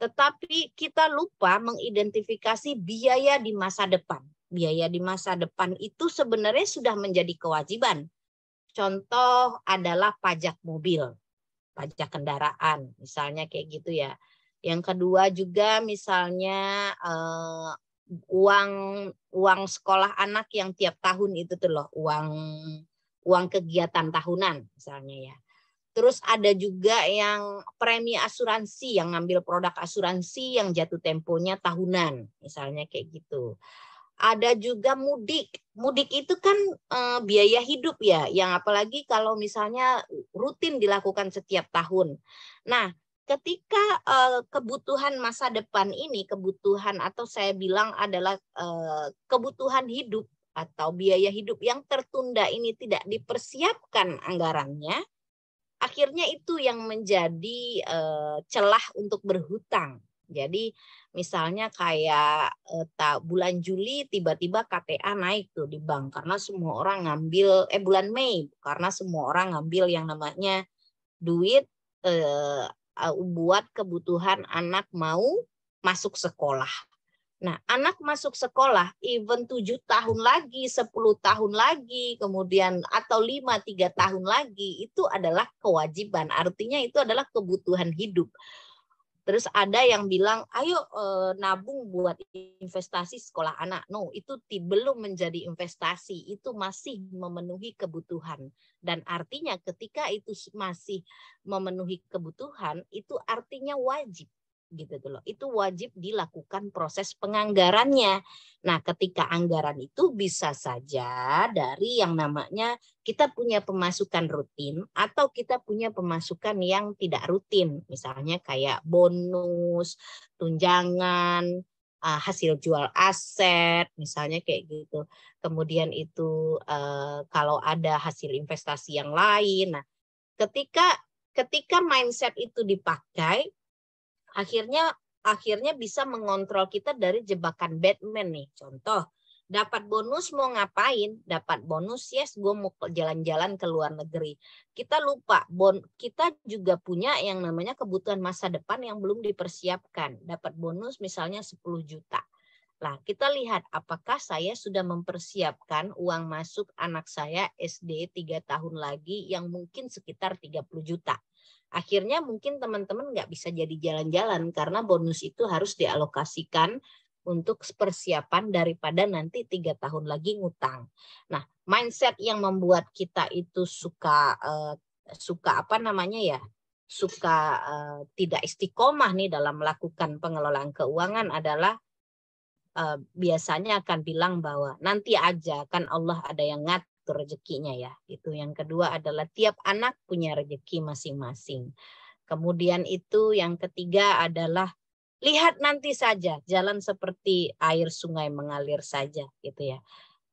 B: Tetapi kita lupa mengidentifikasi biaya di masa depan. Biaya di masa depan itu sebenarnya sudah menjadi kewajiban. Contoh adalah pajak mobil, pajak kendaraan, misalnya kayak gitu ya. Yang kedua juga misalnya uang sekolah anak yang tiap tahun itu tuh loh, uang kegiatan tahunan misalnya ya. Terus ada juga yang premi asuransi, yang ngambil produk asuransi yang jatuh temponya tahunan, misalnya kayak gitu. Ada juga mudik. Mudik itu kan biaya hidup ya, yang apalagi kalau misalnya rutin dilakukan setiap tahun. Nah, ketika kebutuhan masa depan ini, kebutuhan atau saya bilang adalah kebutuhan hidup atau biaya hidup yang tertunda ini tidak dipersiapkan anggarannya, akhirnya itu yang menjadi celah untuk berhutang. Jadi misalnya kayak bulan Juli tiba-tiba KTA naik tuh di bank karena semua orang ngambil bulan Mei karena semua orang ngambil yang namanya duit buat kebutuhan anak mau masuk sekolah. Nah, anak masuk sekolah, even 7 tahun lagi, 10 tahun lagi, kemudian atau 3 tahun lagi, itu adalah kewajiban. Artinya itu adalah kebutuhan hidup. Terus ada yang bilang, ayo nabung buat investasi sekolah anak. No, itu belum menjadi investasi, itu masih memenuhi kebutuhan. Dan artinya ketika itu masih memenuhi kebutuhan, itu artinya wajib. Gitu loh. Itu wajib dilakukan proses penganggarannya. Nah, ketika anggaran itu bisa saja dari yang namanya kita punya pemasukan rutin atau kita punya pemasukan yang tidak rutin. Misalnya kayak bonus, tunjangan, hasil jual aset, misalnya kayak gitu. Kemudian itu kalau ada hasil investasi yang lain. Nah, ketika mindset itu dipakai, akhirnya bisa mengontrol kita dari jebakan Batman nih. Contoh, dapat bonus mau ngapain? Dapat bonus, yes, gue mau jalan-jalan ke luar negeri. Kita lupa, kita juga punya yang namanya kebutuhan masa depan yang belum dipersiapkan. Dapat bonus misalnya 10 juta. Nah, kita lihat apakah saya sudah mempersiapkan uang masuk anak saya SD 3 tahun lagi yang mungkin sekitar 30 juta. Akhirnya mungkin teman-teman nggak bisa jadi jalan-jalan karena bonus itu harus dialokasikan untuk persiapan daripada nanti 3 tahun lagi ngutang. Nah, mindset yang membuat kita itu suka apa namanya ya, suka tidak istiqomah nih dalam melakukan pengelolaan keuangan adalah biasanya akan bilang bahwa nanti aja kan Allah ada yang ngatur rezekinya ya. Itu yang kedua adalah tiap anak punya rezeki masing-masing. Kemudian itu yang ketiga adalah lihat nanti saja, jalan seperti air sungai mengalir saja gitu ya.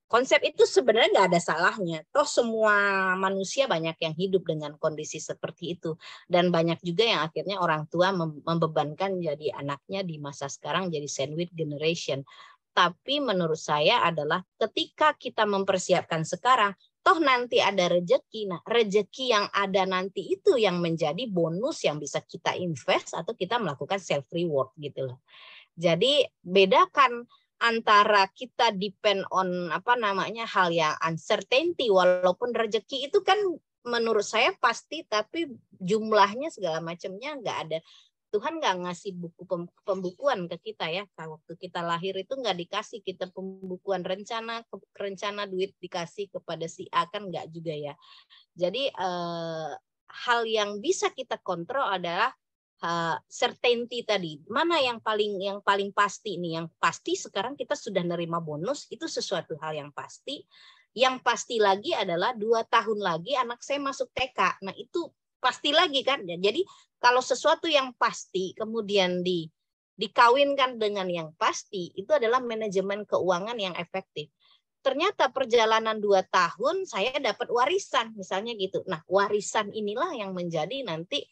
B: Konsep itu sebenarnya nggak ada salahnya. Toh semua manusia banyak yang hidup dengan kondisi seperti itu. Dan banyak juga yang akhirnya orang tua membebankan jadi anaknya di masa sekarang jadi sandwich generation. Tapi menurut saya adalah ketika kita mempersiapkan sekarang, toh nanti ada rezeki. Nah, rezeki yang ada nanti itu yang menjadi bonus yang bisa kita invest atau kita melakukan self reward gitu loh. Jadi bedakan antara kita depend on apa namanya hal yang uncertainty, walaupun rezeki itu kan menurut saya pasti, tapi jumlahnya segala macamnya nggak ada. Tuhan nggak ngasih buku pembukuan ke kita ya. Waktu kita lahir itu nggak dikasih kita pembukuan rencana duit dikasih kepada si A, kan nggak juga ya. Jadi hal yang bisa kita kontrol adalah certainty tadi. Mana yang paling pasti nih? Yang pasti sekarang kita sudah nerima bonus, itu sesuatu hal yang pasti. Yang pasti lagi adalah 2 tahun lagi anak saya masuk TK. Nah, itu pasti lagi kan. Jadi kalau sesuatu yang pasti kemudian dikawinkan dengan yang pasti, itu adalah manajemen keuangan yang efektif. Ternyata perjalanan 2 tahun saya dapat warisan misalnya gitu. Nah, warisan inilah yang menjadi nanti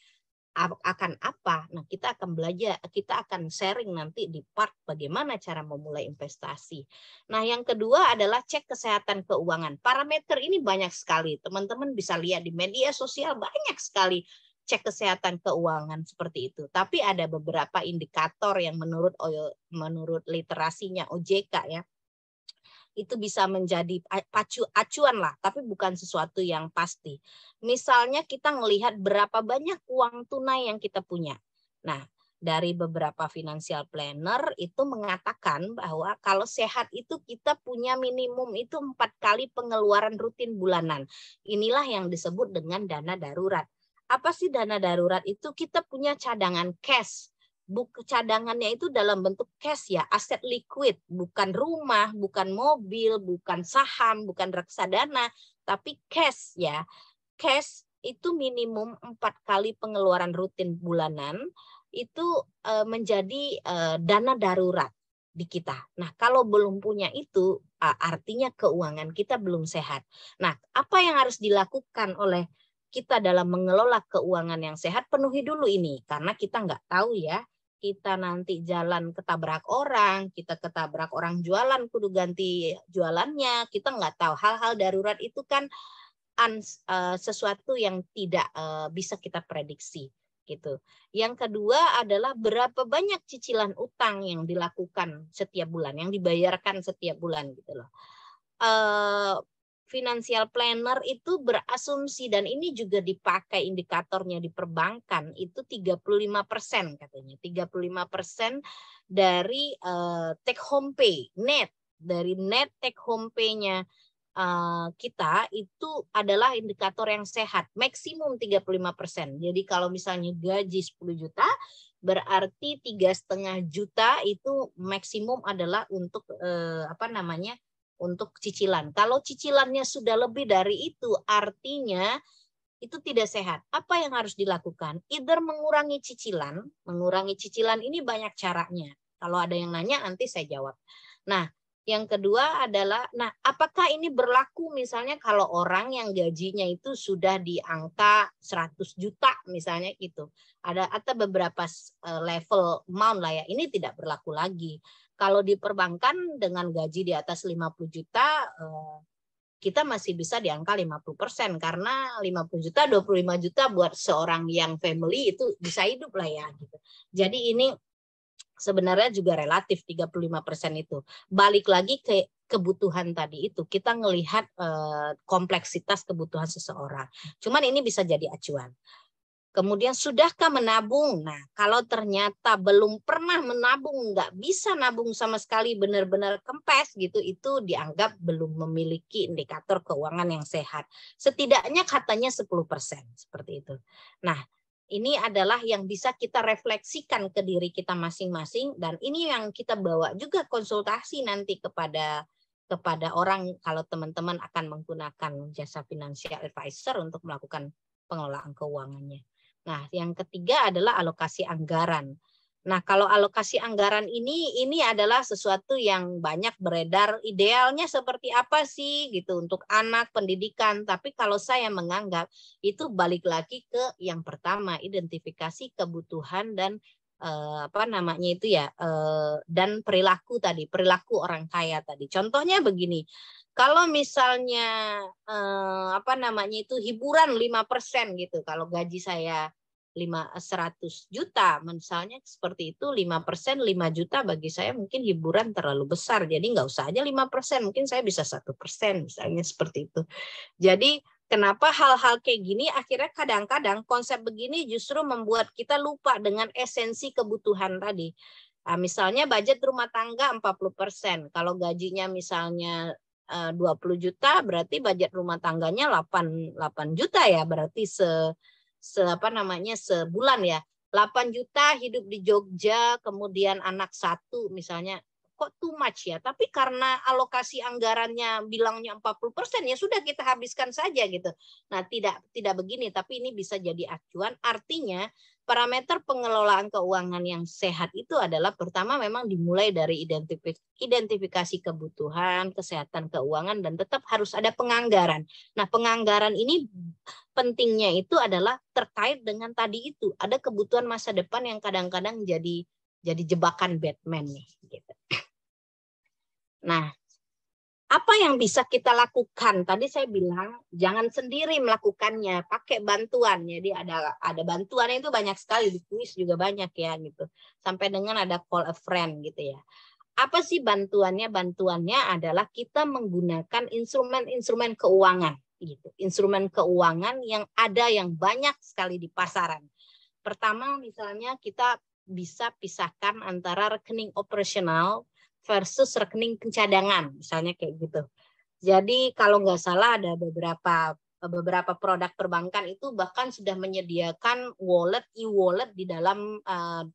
B: akan apa? Nah, kita akan belajar, kita akan sharing nanti di part bagaimana cara memulai investasi. Nah, yang kedua adalah cek kesehatan keuangan. Parameter ini banyak sekali. Teman-teman bisa lihat di media sosial banyak sekali cek kesehatan keuangan seperti itu. Tapi ada beberapa indikator yang menurut literasinya OJK ya, itu bisa menjadi acuan lah, tapi bukan sesuatu yang pasti. Misalnya kita melihat berapa banyak uang tunai yang kita punya. Nah, dari beberapa financial planner itu mengatakan bahwa kalau sehat itu kita punya minimum itu 4 kali pengeluaran rutin bulanan. Inilah yang disebut dengan dana darurat. Apa sih dana darurat itu? Kita punya cadangan cash. Cadangannya itu dalam bentuk cash ya, aset liquid, bukan rumah, bukan mobil, bukan saham, bukan reksadana, tapi cash ya. Cash itu minimum 4 kali pengeluaran rutin bulanan, itu menjadi dana darurat di kita. Nah, kalau belum punya itu, artinya keuangan kita belum sehat. Nah, apa yang harus dilakukan oleh kita dalam mengelola keuangan yang sehat? Penuhi dulu ini, karena kita nggak tahu ya, kita nanti jalan ketabrak orang, kita ketabrak orang jualan, kudu ganti jualannya, kita nggak tahu. Hal-hal darurat itu kan sesuatu yang tidak bisa kita prediksi gitu. Yang kedua adalah berapa banyak cicilan utang yang dilakukan setiap bulan, yang dibayarkan setiap bulan gitu loh. Financial planner itu berasumsi, dan ini juga dipakai indikatornya di perbankan, itu 35% katanya. 35% dari take home pay, net. Dari net take home pay-nya kita itu adalah indikator yang sehat. Maksimum 35%. Jadi kalau misalnya gaji 10 juta, berarti 3,5 juta itu maksimum adalah untuk untuk cicilan. Kalau cicilannya sudah lebih dari itu, artinya itu tidak sehat. Apa yang harus dilakukan? Either mengurangi cicilan. Mengurangi cicilan ini banyak caranya. Kalau ada yang nanya, nanti saya jawab. Nah, yang kedua adalah, nah, apakah ini berlaku misalnya kalau orang yang gajinya itu sudah di angka 100 juta misalnya gitu. Ada atau beberapa level amount lah ya. Ini tidak berlaku lagi. Kalau di perbankan dengan gaji di atas 50 juta, kita masih bisa di angka 50%, karena 50 juta, 25 juta buat seorang yang family itu bisa hidup lah ya. Gitu. Jadi ini sebenarnya juga relatif 35% itu. Balik lagi ke kebutuhan tadi itu, kita ngelihat kompleksitas kebutuhan seseorang. Cuman ini bisa jadi acuan. Kemudian sudahkah menabung? Nah, kalau ternyata belum pernah menabung, nggak bisa nabung sama sekali, benar-benar kempes gitu, itu dianggap belum memiliki indikator keuangan yang sehat. Setidaknya katanya 10%, seperti itu. Nah, ini adalah yang bisa kita refleksikan ke diri kita masing-masing, dan ini yang kita bawa juga konsultasi nanti kepada orang kalau teman-teman akan menggunakan jasa financial advisor untuk melakukan pengelolaan keuangannya. Nah, yang ketiga adalah alokasi anggaran. Nah, kalau alokasi anggaran ini adalah sesuatu yang banyak beredar. Idealnya seperti apa sih gitu untuk anak, pendidikan. Tapi kalau saya menganggap itu balik lagi ke yang pertama, identifikasi kebutuhan dan dan perilaku orang kaya tadi. Contohnya begini. Kalau misalnya hiburan 5% gitu, kalau gaji saya 100 juta, misalnya seperti itu, 5%, 5 juta bagi saya mungkin hiburan terlalu besar. Jadi nggak usah aja 5%, mungkin saya bisa 1%, misalnya seperti itu. Jadi kenapa hal-hal kayak gini akhirnya kadang-kadang konsep begini justru membuat kita lupa dengan esensi kebutuhan tadi. Nah, misalnya budget rumah tangga 40%. Kalau gajinya misalnya 20 juta, berarti budget rumah tangganya 8 juta ya, berarti sebulan ya. 8 juta hidup di Jogja, kemudian anak 1 misalnya, kok too much ya, tapi karena alokasi anggarannya bilangnya 40%, ya sudah kita habiskan saja gitu. Nah, tidak begini, tapi ini bisa jadi acuan. Artinya parameter pengelolaan keuangan yang sehat itu adalah pertama memang dimulai dari identifikasi kebutuhan, kesehatan keuangan, dan tetap harus ada penganggaran. Nah, penganggaran ini pentingnya itu adalah terkait dengan tadi itu, ada kebutuhan masa depan yang kadang-kadang jadi jebakan Batman nih gitu. Nah, apa yang bisa kita lakukan? Tadi saya bilang jangan sendiri melakukannya, pakai bantuan. Jadi ada bantuan itu banyak sekali, di kuis juga banyak ya gitu. Sampai dengan ada call a friend gitu ya. Apa sih bantuannya? Bantuannya adalah kita menggunakan instrumen-instrumen keuangan gitu. Instrumen keuangan yang ada yang banyak sekali di pasaran. Pertama misalnya kita bisa pisahkan antara rekening operasional versus rekening pencadangan, misalnya kayak gitu. Jadi kalau nggak salah ada beberapa produk perbankan itu bahkan sudah menyediakan e-wallet di dalam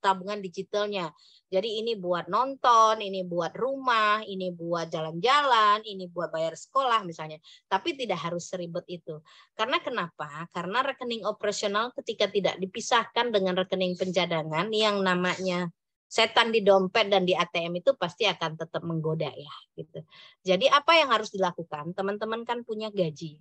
B: tabungan digitalnya. Jadi ini buat nonton, ini buat rumah, ini buat jalan-jalan, ini buat bayar sekolah misalnya. Tapi tidak harus seribet itu. Karena kenapa? Karena rekening operasional ketika tidak dipisahkan dengan rekening pencadangan yang namanya setan di dompet dan di ATM itu pasti akan tetap menggoda ya gitu. Jadi apa yang harus dilakukan? Teman-teman kan punya gaji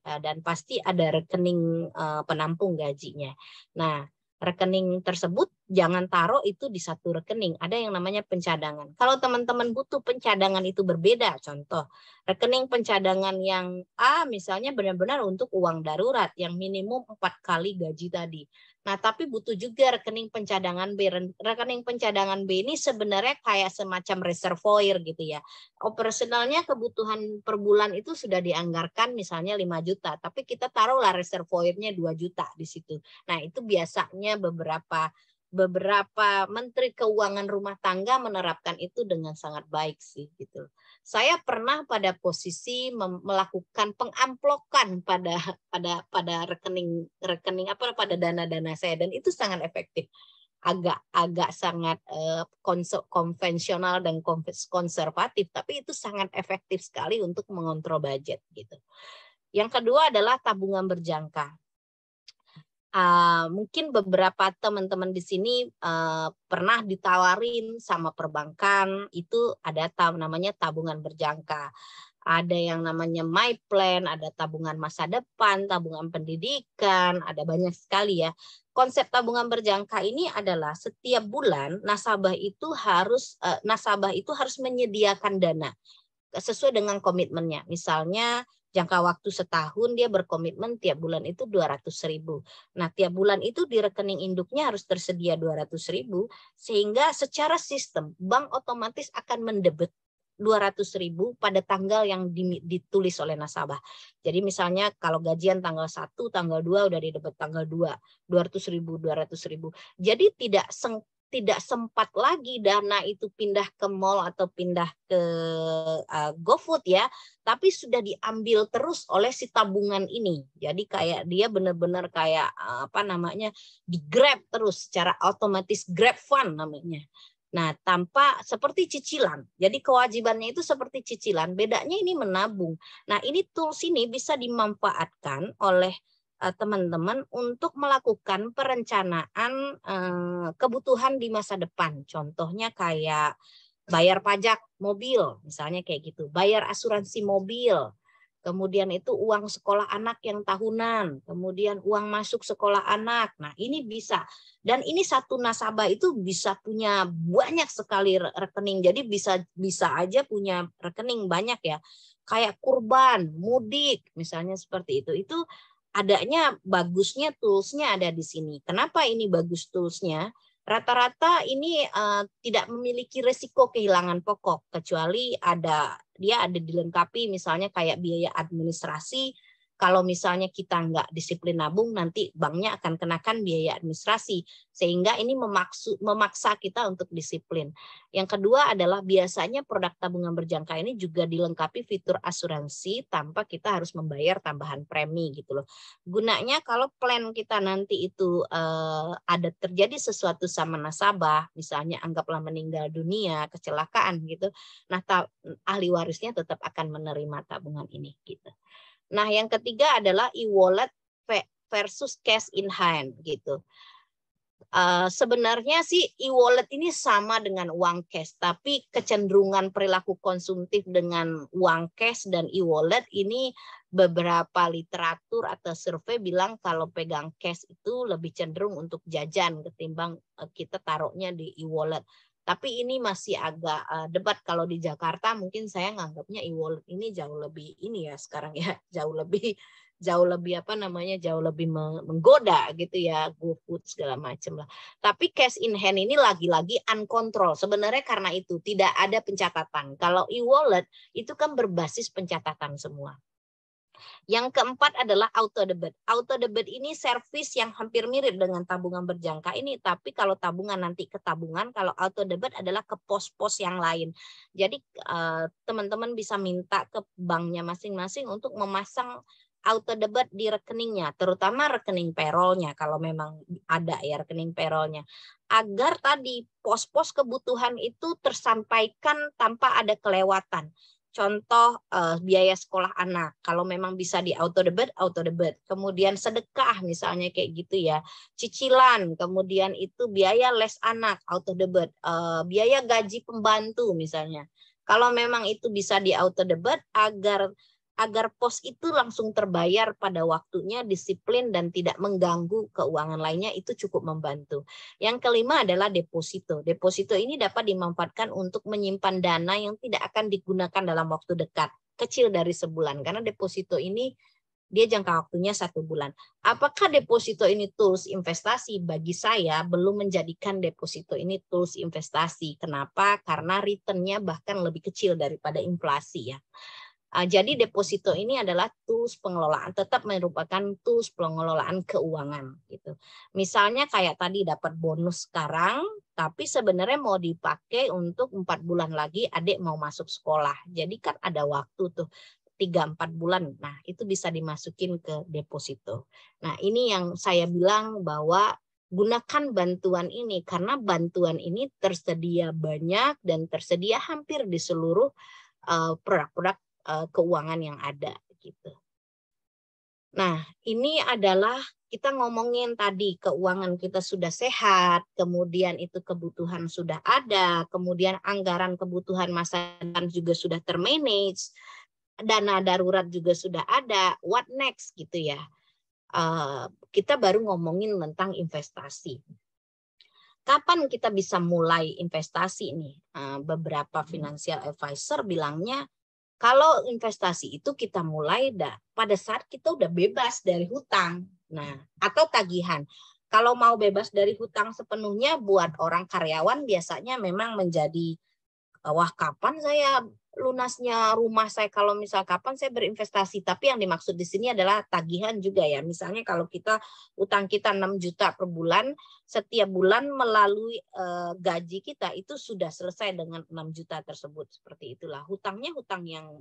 B: dan pasti ada rekening penampung gajinya. Nah, rekening tersebut jangan taruh itu di satu rekening. Ada yang namanya pencadangan. Kalau teman-teman butuh pencadangan itu berbeda. Contoh, rekening pencadangan yang A misalnya benar-benar untuk uang darurat yang minimum 4 kali gaji tadi. Nah, tapi butuh juga rekening pencadangan B. Rekening pencadangan B ini sebenarnya kayak semacam reservoir gitu ya. Operasionalnya kebutuhan per bulan itu sudah dianggarkan misalnya 5 juta, tapi kita taruhlah reservoirnya 2 juta di situ. Nah, itu biasanya beberapa menteri keuangan rumah tangga menerapkan itu dengan sangat baik sih gitu. Saya pernah pada posisi melakukan pengamplokan pada rekening pada dana-dana saya, dan itu sangat efektif. Agak sangat konvensional dan konservatif, tapi itu sangat efektif sekali untuk mengontrol budget gitu. Yang kedua adalah tabungan berjangka. Mungkin beberapa teman-teman di sini pernah ditawarin sama perbankan, itu ada namanya tabungan berjangka. Ada yang namanya My Plan, ada tabungan masa depan, tabungan pendidikan, ada banyak sekali ya. Konsep tabungan berjangka ini adalah setiap bulan nasabah itu harus menyediakan dana sesuai dengan komitmennya. Misalnya jangka waktu setahun dia berkomitmen tiap bulan itu 200.000. Nah, tiap bulan itu di rekening induknya harus tersedia 200.000, sehingga secara sistem bank otomatis akan mendebit 200.000 pada tanggal yang ditulis oleh nasabah. Jadi misalnya kalau gajian tanggal 1, tanggal 2 udah didebit tanggal 2, 200.000. Jadi tidak sempat lagi dana itu pindah ke mall atau pindah ke GoFood ya, tapi sudah diambil terus oleh si tabungan ini. Jadi kayak dia benar-benar kayak di grab terus secara otomatis, grab fund namanya. Nah, tanpa seperti cicilan. Jadi kewajibannya itu seperti cicilan, bedanya ini menabung. Nah, ini tools ini bisa dimanfaatkan oleh teman-teman untuk melakukan perencanaan kebutuhan di masa depan. Contohnya kayak bayar pajak mobil, misalnya kayak gitu. Bayar asuransi mobil. Kemudian itu uang sekolah anak yang tahunan. Kemudian uang masuk sekolah anak. Nah, ini bisa. Dan ini satu nasabah itu bisa punya banyak sekali rekening. Jadi bisa aja punya rekening banyak ya. Kayak kurban, mudik, misalnya seperti itu. Itu adanya bagusnya toolsnya ada di sini. Kenapa ini bagus toolsnya? Rata-rata ini tidak memiliki resiko kehilangan pokok, kecuali dia ada dilengkapi misalnya kayak biaya administrasi. Kalau misalnya kita nggak disiplin nabung, nanti banknya akan kenakan biaya administrasi. Sehingga ini memaksa kita untuk disiplin. Yang kedua adalah biasanya produk tabungan berjangka ini juga dilengkapi fitur asuransi tanpa kita harus membayar tambahan premi gitu loh. Gunanya kalau plan kita nanti itu ada terjadi sesuatu sama nasabah, misalnya anggaplah meninggal dunia, kecelakaan gitu. Nah, ahli warisnya tetap akan menerima tabungan ini gitu. Nah, yang ketiga adalah e-wallet versus cash in hand gitu. Sebenarnya sih e-wallet ini sama dengan uang cash, tapi kecenderungan perilaku konsumtif dengan uang cash dan e-wallet ini beberapa literatur atau survei bilang kalau pegang cash itu lebih cenderung untuk jajan ketimbang kita taruhnya di e-wallet. Tapi ini masih agak debat. Kalau di Jakarta mungkin saya nganggapnya e-wallet ini jauh lebih ini ya sekarang ya, jauh lebih jauh lebih menggoda gitu ya, GoFood segala macam lah. Tapi cash in hand ini lagi-lagi uncontrol. Sebenarnya karena itu tidak ada pencatatan. Kalau e-wallet itu kan berbasis pencatatan semua. Yang keempat adalah auto debit. Auto debit ini servis yang hampir mirip dengan tabungan berjangka ini, tapi kalau tabungan nanti ke tabungan, kalau auto debit adalah ke pos-pos yang lain. Jadi teman-teman bisa minta ke banknya masing-masing untuk memasang auto debit di rekeningnya, terutama rekening payroll-nya kalau memang ada ya rekening payroll-nya, agar tadi pos-pos kebutuhan itu tersampaikan tanpa ada kelewatan. Contoh biaya sekolah anak, kalau memang bisa di auto debit. Kemudian sedekah misalnya kayak gitu ya, cicilan, kemudian itu biaya les anak, auto debit, biaya gaji pembantu misalnya. Kalau memang itu bisa di auto debit agar pos itu langsung terbayar pada waktunya, disiplin dan tidak mengganggu keuangan lainnya, itu cukup membantu. Yang kelima adalah deposito. Deposito ini dapat dimanfaatkan untuk menyimpan dana yang tidak akan digunakan dalam waktu dekat, kecil dari sebulan, karena deposito ini dia jangka waktunya 1 bulan. Apakah deposito ini tools investasi? Bagi saya belum menjadikan deposito ini tools investasi. Kenapa? Karena return-nya bahkan lebih kecil daripada inflasi ya. Jadi deposito ini adalah tools pengelolaan, tetap merupakan tools pengelolaan keuangan gitu. Misalnya kayak tadi dapat bonus sekarang, tapi sebenarnya mau dipakai untuk 4 bulan lagi adik mau masuk sekolah. Jadi kan ada waktu tuh 3-4 bulan. Nah, itu bisa dimasukin ke deposito. Nah, ini yang saya bilang bahwa gunakan bantuan ini karena bantuan ini tersedia banyak dan tersedia hampir di seluruh produk-produk keuangan yang ada gitu. Nah, ini adalah kita ngomongin tadi keuangan kita sudah sehat, kemudian itu kebutuhan sudah ada, kemudian anggaran kebutuhan masa depan juga sudah termanage, dana darurat juga sudah ada. What next gitu ya? Kita baru ngomongin tentang investasi. Kapan kita bisa mulai investasi nih? Beberapa financial advisor bilangnya kalau investasi itu kita mulai pada saat kita udah bebas dari hutang, nah atau tagihan. Kalau mau bebas dari hutang sepenuhnya buat orang karyawan biasanya memang menjadi wah kapan saya lunasnya rumah saya, kalau misal kapan saya berinvestasi. Tapi yang dimaksud di sini adalah tagihan juga ya. Misalnya kalau kita utang kita 6 juta per bulan, setiap bulan melalui gaji kita itu sudah selesai dengan 6 juta tersebut. Seperti itulah. Hutangnya hutang yang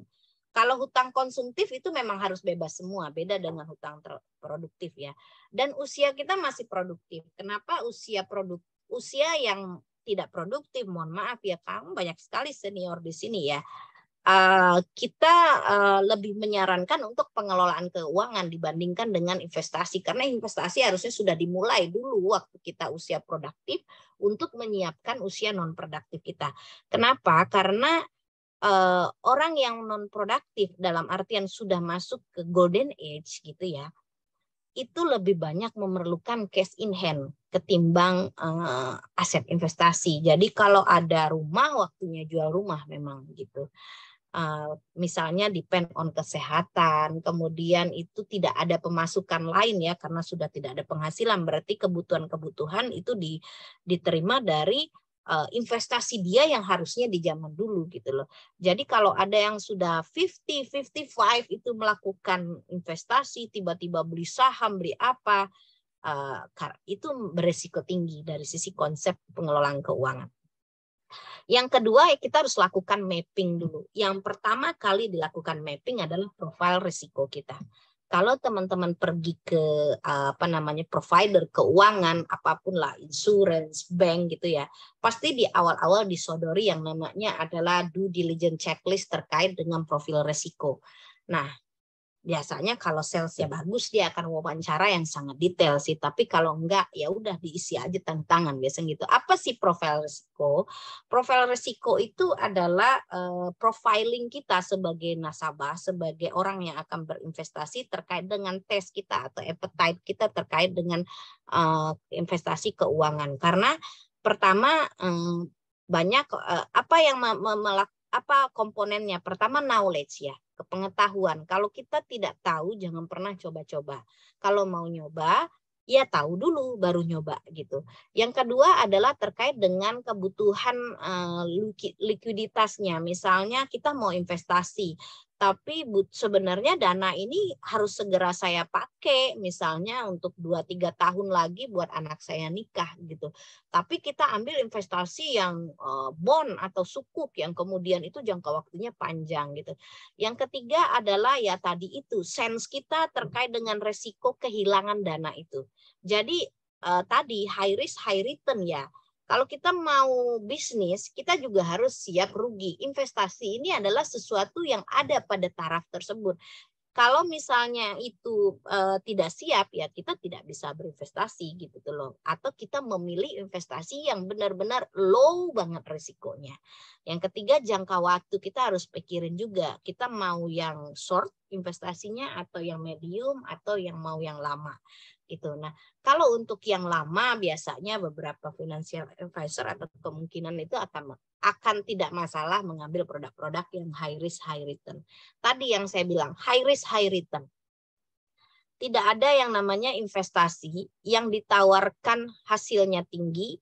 B: kalau hutang konsumtif itu memang harus bebas semua, beda dengan hutang produktif ya. Dan usia kita masih produktif. Kenapa usia yang tidak produktif, mohon maaf ya, kamu banyak sekali senior di sini ya. Kita lebih menyarankan untuk pengelolaan keuangan dibandingkan dengan investasi, karena investasi harusnya sudah dimulai dulu waktu kita usia produktif untuk menyiapkan usia non produktif kita. Kenapa? Karena orang yang non produktif dalam artian sudah masuk ke golden age gitu ya, itu lebih banyak memerlukan cash in hand ketimbang aset investasi. Jadi kalau ada rumah, waktunya jual rumah memang gitu. Misalnya depend on kesehatan, kemudian itu tidak ada pemasukan lain ya, karena sudah tidak ada penghasilan, berarti kebutuhan-kebutuhan itu diterima dari investasi dia yang harusnya di zaman dulu gitu loh. Jadi kalau ada yang sudah 55 itu melakukan investasi, tiba-tiba beli saham, beli apa, itu beresiko tinggi dari sisi konsep pengelolaan keuangan. Yang kedua, kita harus lakukan mapping dulu. Yang pertama kali dilakukan mapping adalah profil risiko kita. Kalau teman-teman pergi ke provider keuangan apapun lah, insurance, bank gitu ya, pasti di awal-awal disodori yang namanya adalah due diligence checklist terkait dengan profil risiko. Nah, biasanya kalau salesnya bagus dia akan wawancara yang sangat detail sih, tapi kalau enggak ya udah diisi aja tantangan biasanya gitu. Apa sih profil risiko? Profil risiko itu adalah profiling kita sebagai nasabah, sebagai orang yang akan berinvestasi terkait dengan tes kita atau appetite kita terkait dengan investasi keuangan. Karena pertama banyak apa komponennya? Pertama knowledge ya. Pengetahuan. Kalau kita tidak tahu, jangan pernah coba-coba. Kalau mau nyoba, ya tahu dulu baru nyoba gitu. Yang kedua adalah terkait dengan kebutuhan likuiditasnya. Misalnya kita mau investasi, tapi sebenarnya dana ini harus segera saya pakai, misalnya untuk 2-3 tahun lagi buat anak saya nikah gitu. Tapi kita ambil investasi yang bond atau sukuk yang kemudian itu jangka waktunya panjang gitu. Yang ketiga adalah ya tadi itu sense kita terkait dengan resiko kehilangan dana itu. Jadi tadi high risk high return ya. Kalau kita mau bisnis, kita juga harus siap rugi. Investasi ini adalah sesuatu yang ada pada taraf tersebut. Kalau misalnya itu tidak siap, ya kita tidak bisa berinvestasi gitu loh. Atau kita memilih investasi yang benar-benar low banget risikonya. Yang ketiga, jangka waktu kita harus pikirin juga. Kita mau yang short investasinya atau yang medium atau yang mau yang lama. Gitu. Nah, kalau untuk yang lama biasanya beberapa financial advisor atau kemungkinan itu akan tidak masalah mengambil produk-produk yang high risk high return. Tadi yang saya bilang high risk high return. Tidak ada yang namanya investasi yang ditawarkan hasilnya tinggi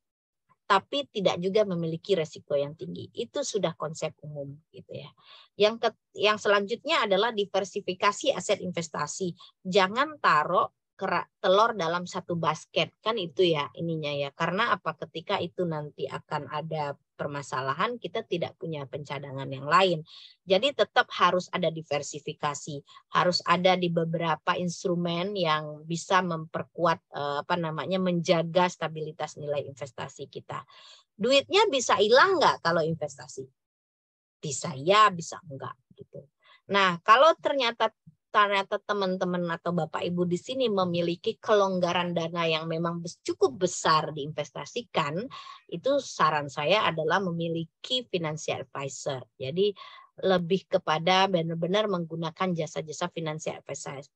B: tapi tidak juga memiliki resiko yang tinggi. Itu sudah konsep umum gitu ya. Yang selanjutnya adalah diversifikasi aset investasi. Jangan taruh telur dalam satu basket, kan itu ya ininya ya. Karena apa, ketika itu nanti akan ada permasalahan, kita tidak punya pencadangan yang lain. Jadi tetap harus ada diversifikasi, harus ada di beberapa instrumen yang bisa memperkuat menjaga stabilitas nilai investasi kita. Duitnya bisa hilang nggak kalau investasi? Bisa ya, bisa enggak gitu. Nah, kalau ternyata teman-teman atau Bapak Ibu di sini memiliki kelonggaran dana yang memang cukup besar diinvestasikan, itu saran saya adalah memiliki financial advisor. Jadi lebih kepada benar-benar menggunakan jasa-jasa financial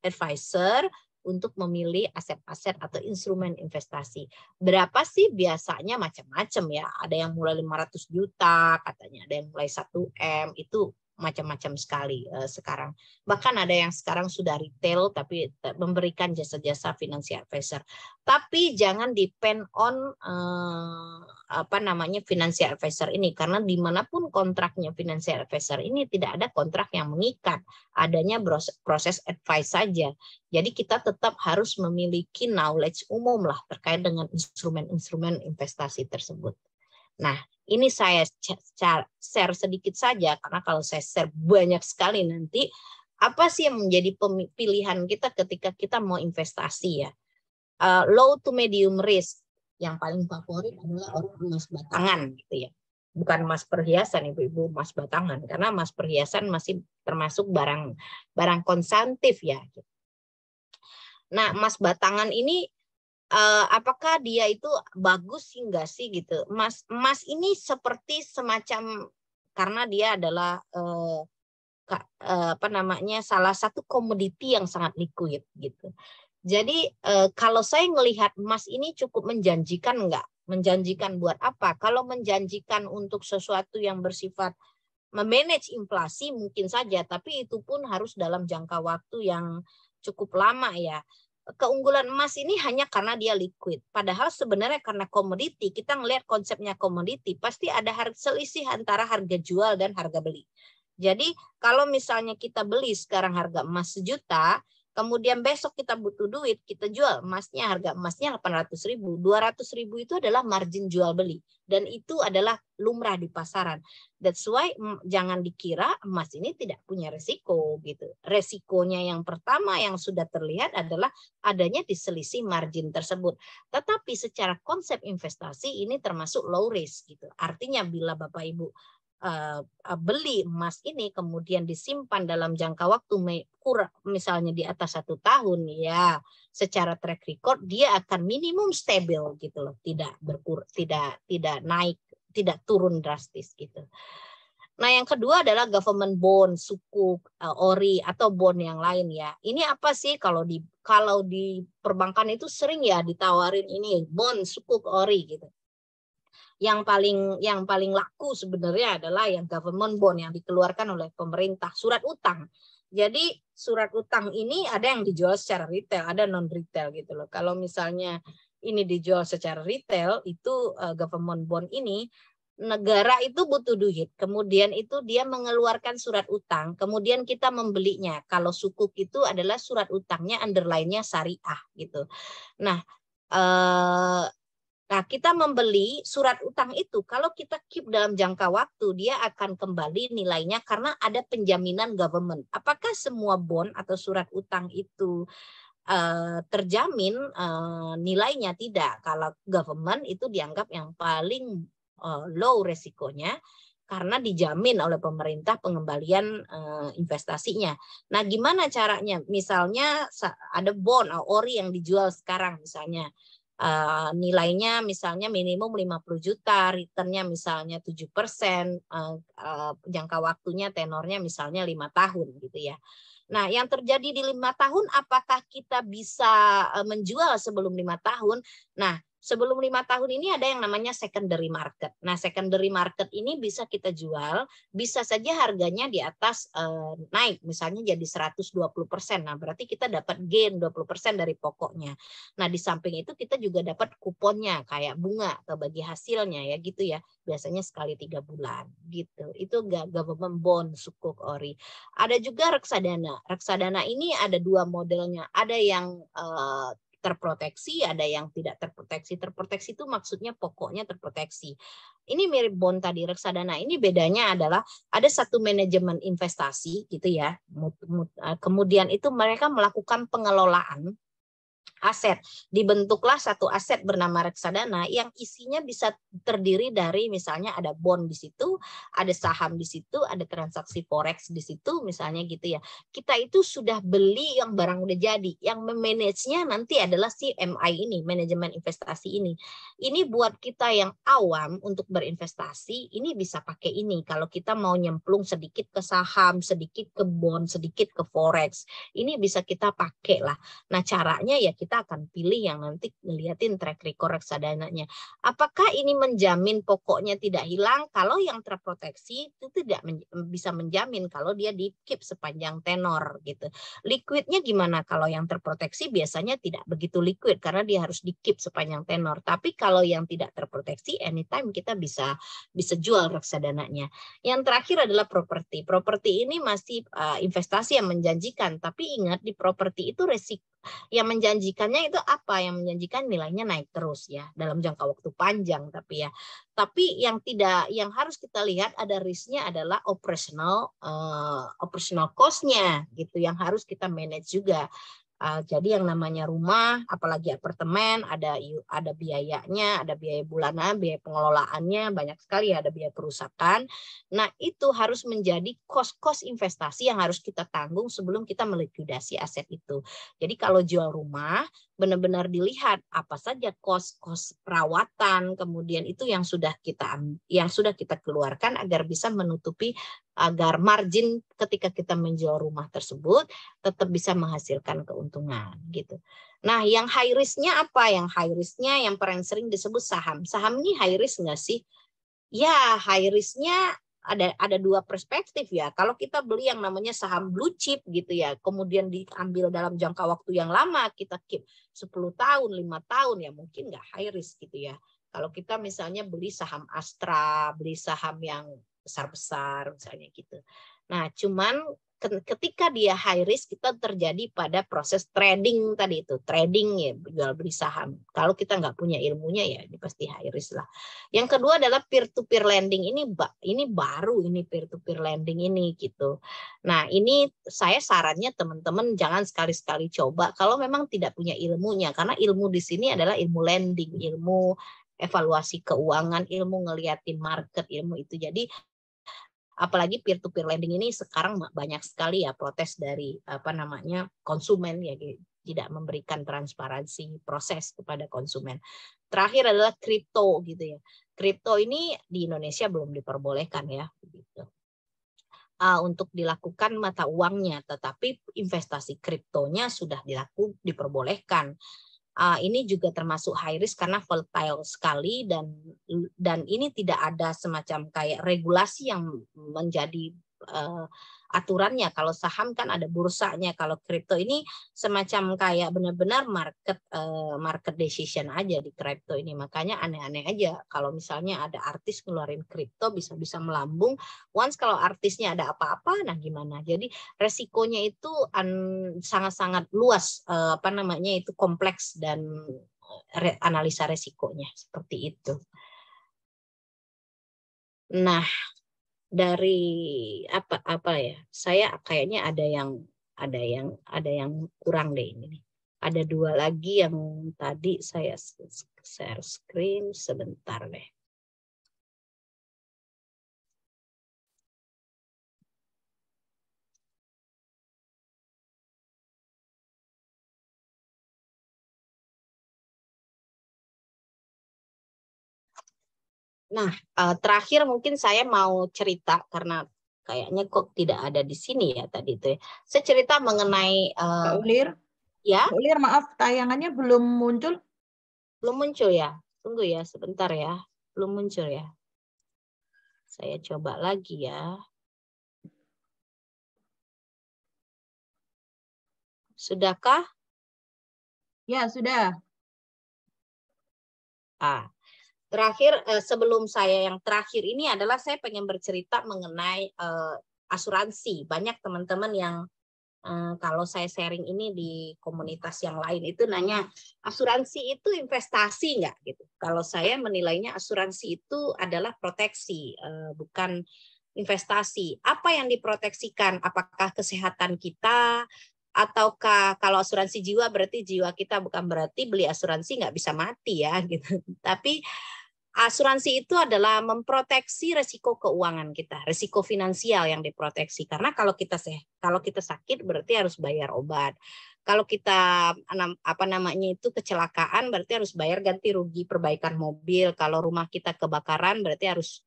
B: advisor untuk memilih aset-aset atau instrumen investasi. Berapa sih? Biasanya macam-macam ya. Ada yang mulai 500 juta katanya, ada yang mulai 1M, itu macam-macam sekali sekarang. Bahkan ada yang sekarang sudah retail tapi memberikan jasa-jasa financial advisor. Tapi jangan depend on financial advisor ini, karena dimanapun kontraknya financial advisor ini tidak ada kontrak yang mengikat, adanya proses advice saja. Jadi kita tetap harus memiliki knowledge umum lah terkait dengan instrumen-instrumen investasi tersebut. Nah, ini saya share sedikit saja, karena kalau saya share banyak sekali nanti, apa sih yang menjadi pilihan kita ketika kita mau investasi ya? Low to medium risk, yang paling favorit adalah orang emas batangan gitu ya. Bukan emas perhiasan, ibu-ibu, emas batangan, karena emas perhiasan masih termasuk barang konsumtif ya. Nah, emas batangan ini apakah dia itu bagus enggak sih gitu. Emas ini seperti semacam, karena dia adalah salah satu komoditi yang sangat liquid gitu. Jadi kalau saya melihat emas ini cukup menjanjikan enggak? Menjanjikan buat apa? Kalau menjanjikan untuk sesuatu yang bersifat memanage inflasi mungkin saja, tapi itu pun harus dalam jangka waktu yang cukup lama ya. keunggulan emas ini hanya karena dia liquid. Padahal sebenarnya karena komoditi, kita ngelihat konsepnya komoditi, pasti ada selisih antara harga jual dan harga beli. Jadi kalau misalnya kita beli sekarang harga emas 1 juta, kemudian besok kita butuh duit, kita jual emasnya, harga emasnya 800.000. 200.000 itu adalah margin jual beli. Dan itu adalah lumrah di pasaran. That's why jangan dikira emas ini tidak punya resiko gitu. Resikonya yang pertama yang sudah terlihat adalah adanya di selisih margin tersebut. Tetapi secara konsep investasi ini termasuk low risk gitu. Artinya bila Bapak Ibu beli emas ini kemudian disimpan dalam jangka waktu misalnya di atas 1 tahun, ya secara track record dia akan minimum stabil gitu loh, tidak naik, tidak turun drastis gitu. Nah, yang kedua adalah government bond, sukuk, ori atau bond yang lain ya. Ini apa sih kalau di perbankan itu sering ya ditawarin ini bond, sukuk, ori gitu. Yang paling laku sebenarnya adalah yang government bond yang dikeluarkan oleh pemerintah, surat utang. Jadi surat utang ini ada yang dijual secara retail, ada non retail gitu loh. Kalau misalnya ini dijual secara retail, itu government bond ini negara itu butuh duit, kemudian itu dia mengeluarkan surat utang, kemudian kita membelinya. Kalau sukuk itu adalah surat utangnya underline-nya syariah gitu. Nah, kita membeli surat utang itu, kalau kita keep dalam jangka waktu, dia akan kembali nilainya karena ada penjaminan government. Apakah semua bond atau surat utang itu terjamin nilainya? Tidak. Kalau government itu dianggap yang paling low resikonya karena dijamin oleh pemerintah pengembalian investasinya. Nah, gimana caranya? Misalnya ada bond ori yang dijual sekarang misalnya. Nilainya misalnya minimum 50 juta, returnnya misalnya 7%, jangka waktunya tenornya misalnya 5 tahun gitu ya. Nah, yang terjadi di 5 tahun, apakah kita bisa menjual sebelum 5 tahun? Nah, sebelum 5 tahun ini ada yang namanya secondary market. Nah, secondary market ini bisa kita jual, bisa saja harganya di atas naik, misalnya jadi 120%. Nah, berarti kita dapat gain 20% dari pokoknya. Nah, di samping itu kita juga dapat kuponnya kayak bunga atau bagi hasilnya ya gitu ya. Biasanya sekali 3 bulan gitu. Itu government bond, sukuk, ori. Ada juga reksadana. Reksadana ini ada 2 modelnya. Ada yang terproteksi, ada yang tidak terproteksi. Terproteksi itu maksudnya pokoknya terproteksi. Ini mirip bond tadi, reksadana ini bedanya adalah ada satu manajemen investasi gitu ya. Kemudian itu mereka melakukan pengelolaan aset. Dibentuklah satu aset bernama reksadana yang isinya bisa terdiri dari misalnya ada bond di situ, ada saham di situ, ada transaksi forex di situ misalnya gitu ya. Kita itu sudah beli yang barang udah jadi, yang memanagenya nanti adalah si MI ini, manajemen investasi ini. Ini buat kita yang awam untuk berinvestasi, ini bisa pakai ini. Kalau kita mau nyemplung sedikit ke saham, sedikit ke bond, sedikit ke forex, ini bisa kita pakai lah. Nah, caranya ya kita akan pilih yang nanti ngeliatin track record reksadananya. Apakah ini menjamin pokoknya tidak hilang? Kalau yang terproteksi itu tidak bisa menjamin kalau dia di keep sepanjang tenor gitu. Liquidnya gimana? Kalau yang terproteksi biasanya tidak begitu liquid karena dia harus di keep sepanjang tenor. Tapi kalau yang tidak terproteksi, anytime kita bisa jual reksadananya. Yang terakhir adalah properti. Properti ini masih investasi yang menjanjikan, tapi ingat di properti itu resiko yang menjanjikannya itu apa? Yang menjanjikan nilainya naik terus ya dalam jangka waktu panjang tapi ya. Tapi yang harus kita lihat ada risknya adalah operational cost-nya gitu yang harus kita manage juga. Jadi yang namanya rumah, apalagi apartemen, ada biayanya, ada biaya bulanan, biaya pengelolaannya, banyak sekali ada biaya kerusakan. Nah, itu harus menjadi cost investasi yang harus kita tanggung sebelum kita melikuidasi aset itu. Jadi kalau jual rumah, benar-benar dilihat apa saja cost perawatan, kemudian itu yang sudah kita keluarkan agar bisa menutupi agar margin ketika kita menjual rumah tersebut tetap bisa menghasilkan keuntungan gitu. Nah, yang high risk-nya apa? Yang high risk-nya yang paling sering disebut saham. Saham ini high risk nggak sih? Ya, high risk-nya ada dua perspektif ya. Kalau kita beli yang namanya saham blue chip gitu ya, kemudian diambil dalam jangka waktu yang lama, kita keep 10 tahun, 5 tahun ya mungkin nggak high risk gitu ya. Kalau kita misalnya beli saham Astra, beli saham yang besar-besar misalnya gitu. Nah, cuman ketika dia high risk, kita terjadi pada proses trading tadi itu. Trading ya, jual beli saham. Kalau kita nggak punya ilmunya ya ini pasti high risk lah. Yang kedua adalah peer-to-peer lending. Ini baru, ini peer-to-peer lending ini gitu. Nah, ini saya sarannya teman-teman jangan sekali-sekali coba kalau memang tidak punya ilmunya. Karena ilmu di sini adalah ilmu lending, ilmu evaluasi keuangan, ilmu ngeliatin market, ilmu itu. Jadi apalagi peer-to-peer lending ini sekarang banyak sekali ya protes dari konsumen ya, tidak memberikan transparansi proses kepada konsumen. Terakhir adalah kripto gitu ya. Kripto ini di Indonesia belum diperbolehkan ya gitu. Untuk dilakukan mata uangnya, tetapi investasi kriptonya sudah diperbolehkan. Ini juga termasuk high risk karena volatile sekali dan ini tidak ada semacam kayak regulasi yang menjadi aturannya. Kalau saham kan ada bursanya, kalau kripto ini semacam kayak benar-benar market decision aja di kripto ini. Makanya aneh-aneh aja kalau misalnya ada artis ngeluarin kripto bisa melambung. Once kalau artisnya ada apa-apa, nah gimana? Jadi resikonya itu sangat-sangat luas, itu kompleks dan analisa resikonya seperti itu. Nah, dari apa ya? Saya kayaknya ada yang kurang deh ini. Ada dua lagi yang tadi saya share screen sebentar deh. Nah, terakhir mungkin saya mau cerita karena kayaknya kok tidak ada di sini ya tadi itu. Saya cerita mengenai
C: Mbak Ulir.
B: Ya.
C: Mbak Ulir, maaf tayangannya belum muncul.
B: Belum muncul ya. Tunggu ya sebentar ya. Belum muncul ya. Saya coba lagi ya. Sudahkah?
C: Ya, sudah.
B: Terakhir, sebelum saya yang terakhir ini adalah saya pengen bercerita mengenai asuransi. Banyak teman-teman yang kalau saya sharing ini di komunitas yang lain itu nanya, asuransi itu investasi nggak? Gitu. Kalau saya menilainya asuransi itu adalah proteksi, bukan investasi. Apa yang diproteksikan? Apakah kesehatan kita? Ataukah kalau asuransi jiwa berarti jiwa kita, bukan berarti beli asuransi nggak bisa mati ya gitu. Tapi asuransi itu adalah memproteksi resiko keuangan kita, resiko finansial yang diproteksi. Karena kalau kita sakit berarti harus bayar obat. Kalau kita kecelakaan berarti harus bayar ganti rugi perbaikan mobil. Kalau rumah kita kebakaran berarti harus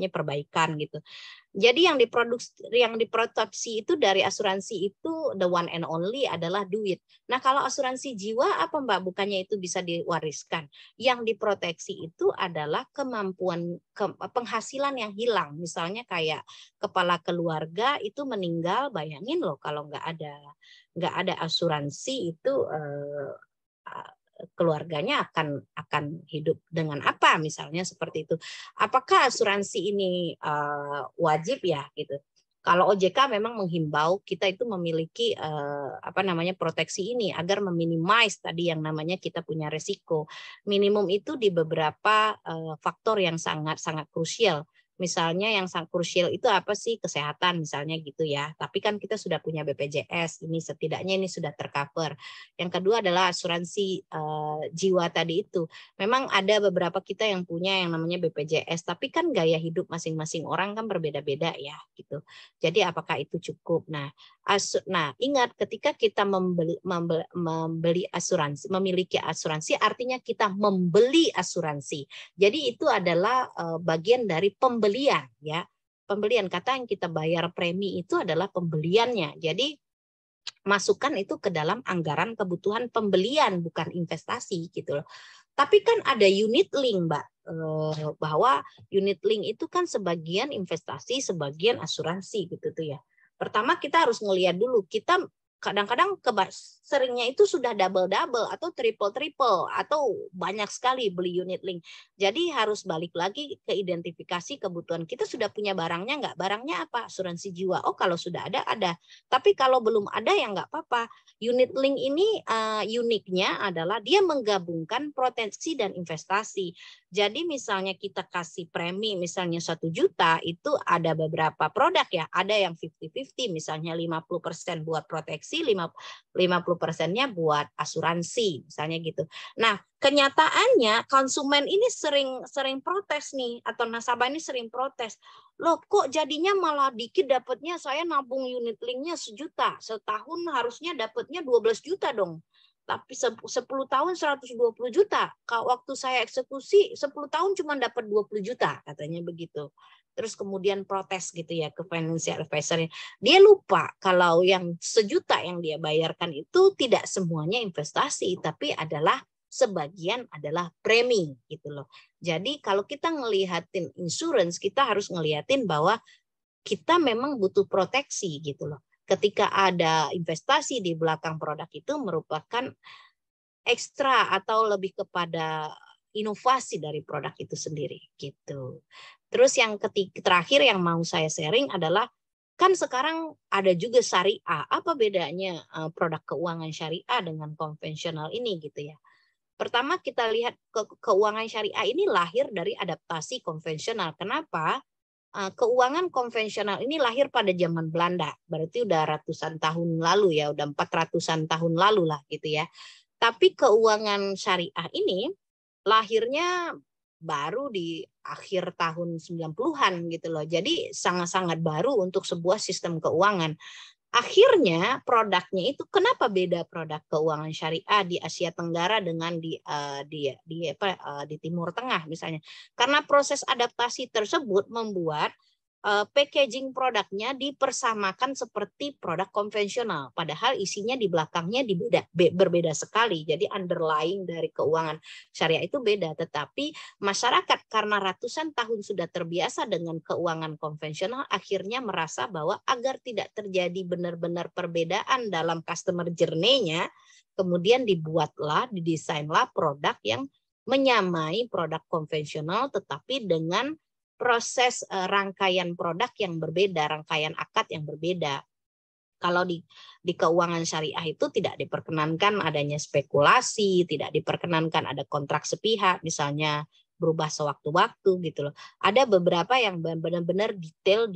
B: perbaikan gitu. Jadi yang diproteksi itu dari asuransi itu the one and only adalah duit. Nah, kalau asuransi jiwa apa Mbak? Bukannya itu bisa diwariskan. Yang diproteksi itu adalah kemampuan penghasilan yang hilang. Misalnya kayak kepala keluarga itu meninggal, bayangin loh kalau nggak ada asuransi itu keluarganya akan hidup dengan apa, misalnya seperti itu. Apakah asuransi ini wajib ya gitu? Kalau OJK memang menghimbau kita itu memiliki proteksi ini agar meminimize tadi yang namanya kita punya resiko. Minimum itu di beberapa faktor yang sangat krusial. Misalnya yang sangat krusial itu apa sih? Kesehatan misalnya gitu ya. Tapi kan kita sudah punya BPJS, ini setidaknya ini sudah tercover. Yang kedua adalah asuransi jiwa tadi itu. Memang ada beberapa kita yang punya yang namanya BPJS, tapi kan gaya hidup masing-masing orang kan berbeda-beda ya gitu. Jadi apakah itu cukup? Nah, ingat ketika kita membeli asuransi, memiliki asuransi artinya kita membeli asuransi. Jadi itu adalah bagian dari pembelian ya. Pembelian, kata yang kita bayar premi itu adalah pembeliannya. Jadi masukkan itu ke dalam anggaran kebutuhan pembelian, bukan investasi gitu loh. Tapi kan ada unit link, Mbak. Bahwa unit link itu kan sebagian investasi, sebagian asuransi gitu tuh ya. Pertama kita harus ngelihat dulu, kita kadang-kadang seringnya itu sudah double-double atau triple-triple atau banyak sekali beli unit link. Jadi harus balik lagi ke identifikasi kebutuhan. Kita sudah punya barangnya nggak? Barangnya apa? Asuransi jiwa. Oh kalau sudah ada, ada. Tapi kalau belum ada ya nggak apa-apa. Unit link ini uniknya adalah dia menggabungkan proteksi dan investasi. Jadi misalnya kita kasih premi misalnya 1 juta, itu ada beberapa produk ya. Ada yang 50-50, misalnya 50% buat proteksi, 50%-nya buat asuransi, misalnya gitu. Nah, kenyataannya konsumen ini sering protes nih, atau nasabah ini sering protes. Loh kok jadinya malah dikit dapatnya, saya nabung unit linknya 1 juta, setahun harusnya dapatnya 12 juta dong. Tapi 10 tahun 120 juta. Waktu saya eksekusi 10 tahun cuma dapat 20 juta, katanya begitu. Terus kemudian protes gitu ya ke financial advisor. Dia lupa kalau yang 1 juta yang dia bayarkan itu tidak semuanya investasi, tapi adalah sebagian adalah premi gitu loh. Jadi kalau kita ngelihatin insurance, kita harus ngelihatin bahwa kita memang butuh proteksi gitu loh. Ketika ada investasi di belakang produk itu merupakan ekstra atau lebih kepada inovasi dari produk itu sendiri gitu. Terus yang terakhir yang mau saya sharing adalah kan sekarang ada juga syariah. Apa bedanya produk keuangan syariah dengan konvensional ini gitu ya. Pertama kita lihat keuangan syariah ini lahir dari adaptasi konvensional. Kenapa? Keuangan konvensional ini lahir pada zaman Belanda, berarti udah ratusan tahun lalu ya, udah 400-an tahun lalu lah gitu ya. Tapi keuangan syariah ini lahirnya baru di akhir tahun 90-an gitu loh. Jadi sangat-sangat baru untuk sebuah sistem keuangan. Akhirnya produknya itu kenapa beda produk keuangan syariah di Asia Tenggara dengan di Timur Tengah misalnya. Karena proses adaptasi tersebut membuat packaging produknya dipersamakan seperti produk konvensional, padahal isinya di belakangnya berbeda sekali. Jadi underlying dari keuangan syariah itu beda, tetapi masyarakat karena ratusan tahun sudah terbiasa dengan keuangan konvensional, akhirnya merasa bahwa agar tidak terjadi benar-benar perbedaan dalam customer journey-nya, kemudian didesainlah produk yang menyamai produk konvensional tetapi dengan proses rangkaian produk yang berbeda, rangkaian akad yang berbeda. Kalau di keuangan syariah itu tidak diperkenankan adanya spekulasi, tidak diperkenankan ada kontrak sepihak, misalnya berubah sewaktu-waktu gitu loh. Ada beberapa yang benar-benar detail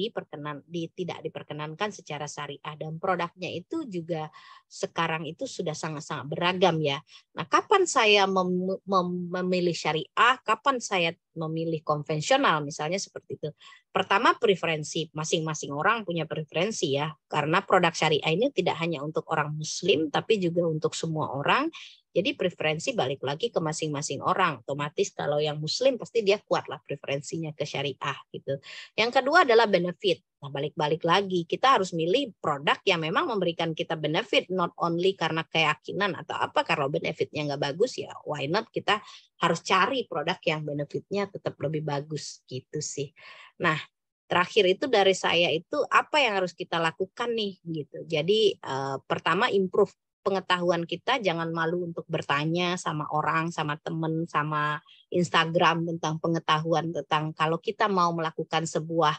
B: tidak diperkenankan secara syariah, dan produknya itu juga sekarang itu sudah sangat-sangat beragam ya. Nah, kapan saya memilih syariah, kapan saya memilih konvensional misalnya seperti itu. Pertama, preferensi, masing-masing orang punya preferensi ya, karena produk syariah ini tidak hanya untuk orang muslim tapi juga untuk semua orang. Jadi preferensi balik lagi ke masing-masing orang. Otomatis kalau yang muslim pasti dia kuatlah preferensinya ke syariah gitu. Yang kedua adalah benefit. Nah, balik-balik lagi kita harus milih produk yang memang memberikan kita benefit, not only karena keyakinan atau apa. Kalau benefitnya nggak bagus ya why not, kita harus cari produk yang benefitnya tetap lebih bagus gitu sih. Nah, terakhir itu dari saya itu apa yang harus kita lakukan nih gitu. Jadi pertama improve pengetahuan kita, jangan malu untuk bertanya sama orang, sama teman, sama Instagram tentang pengetahuan tentang kalau kita mau melakukan sebuah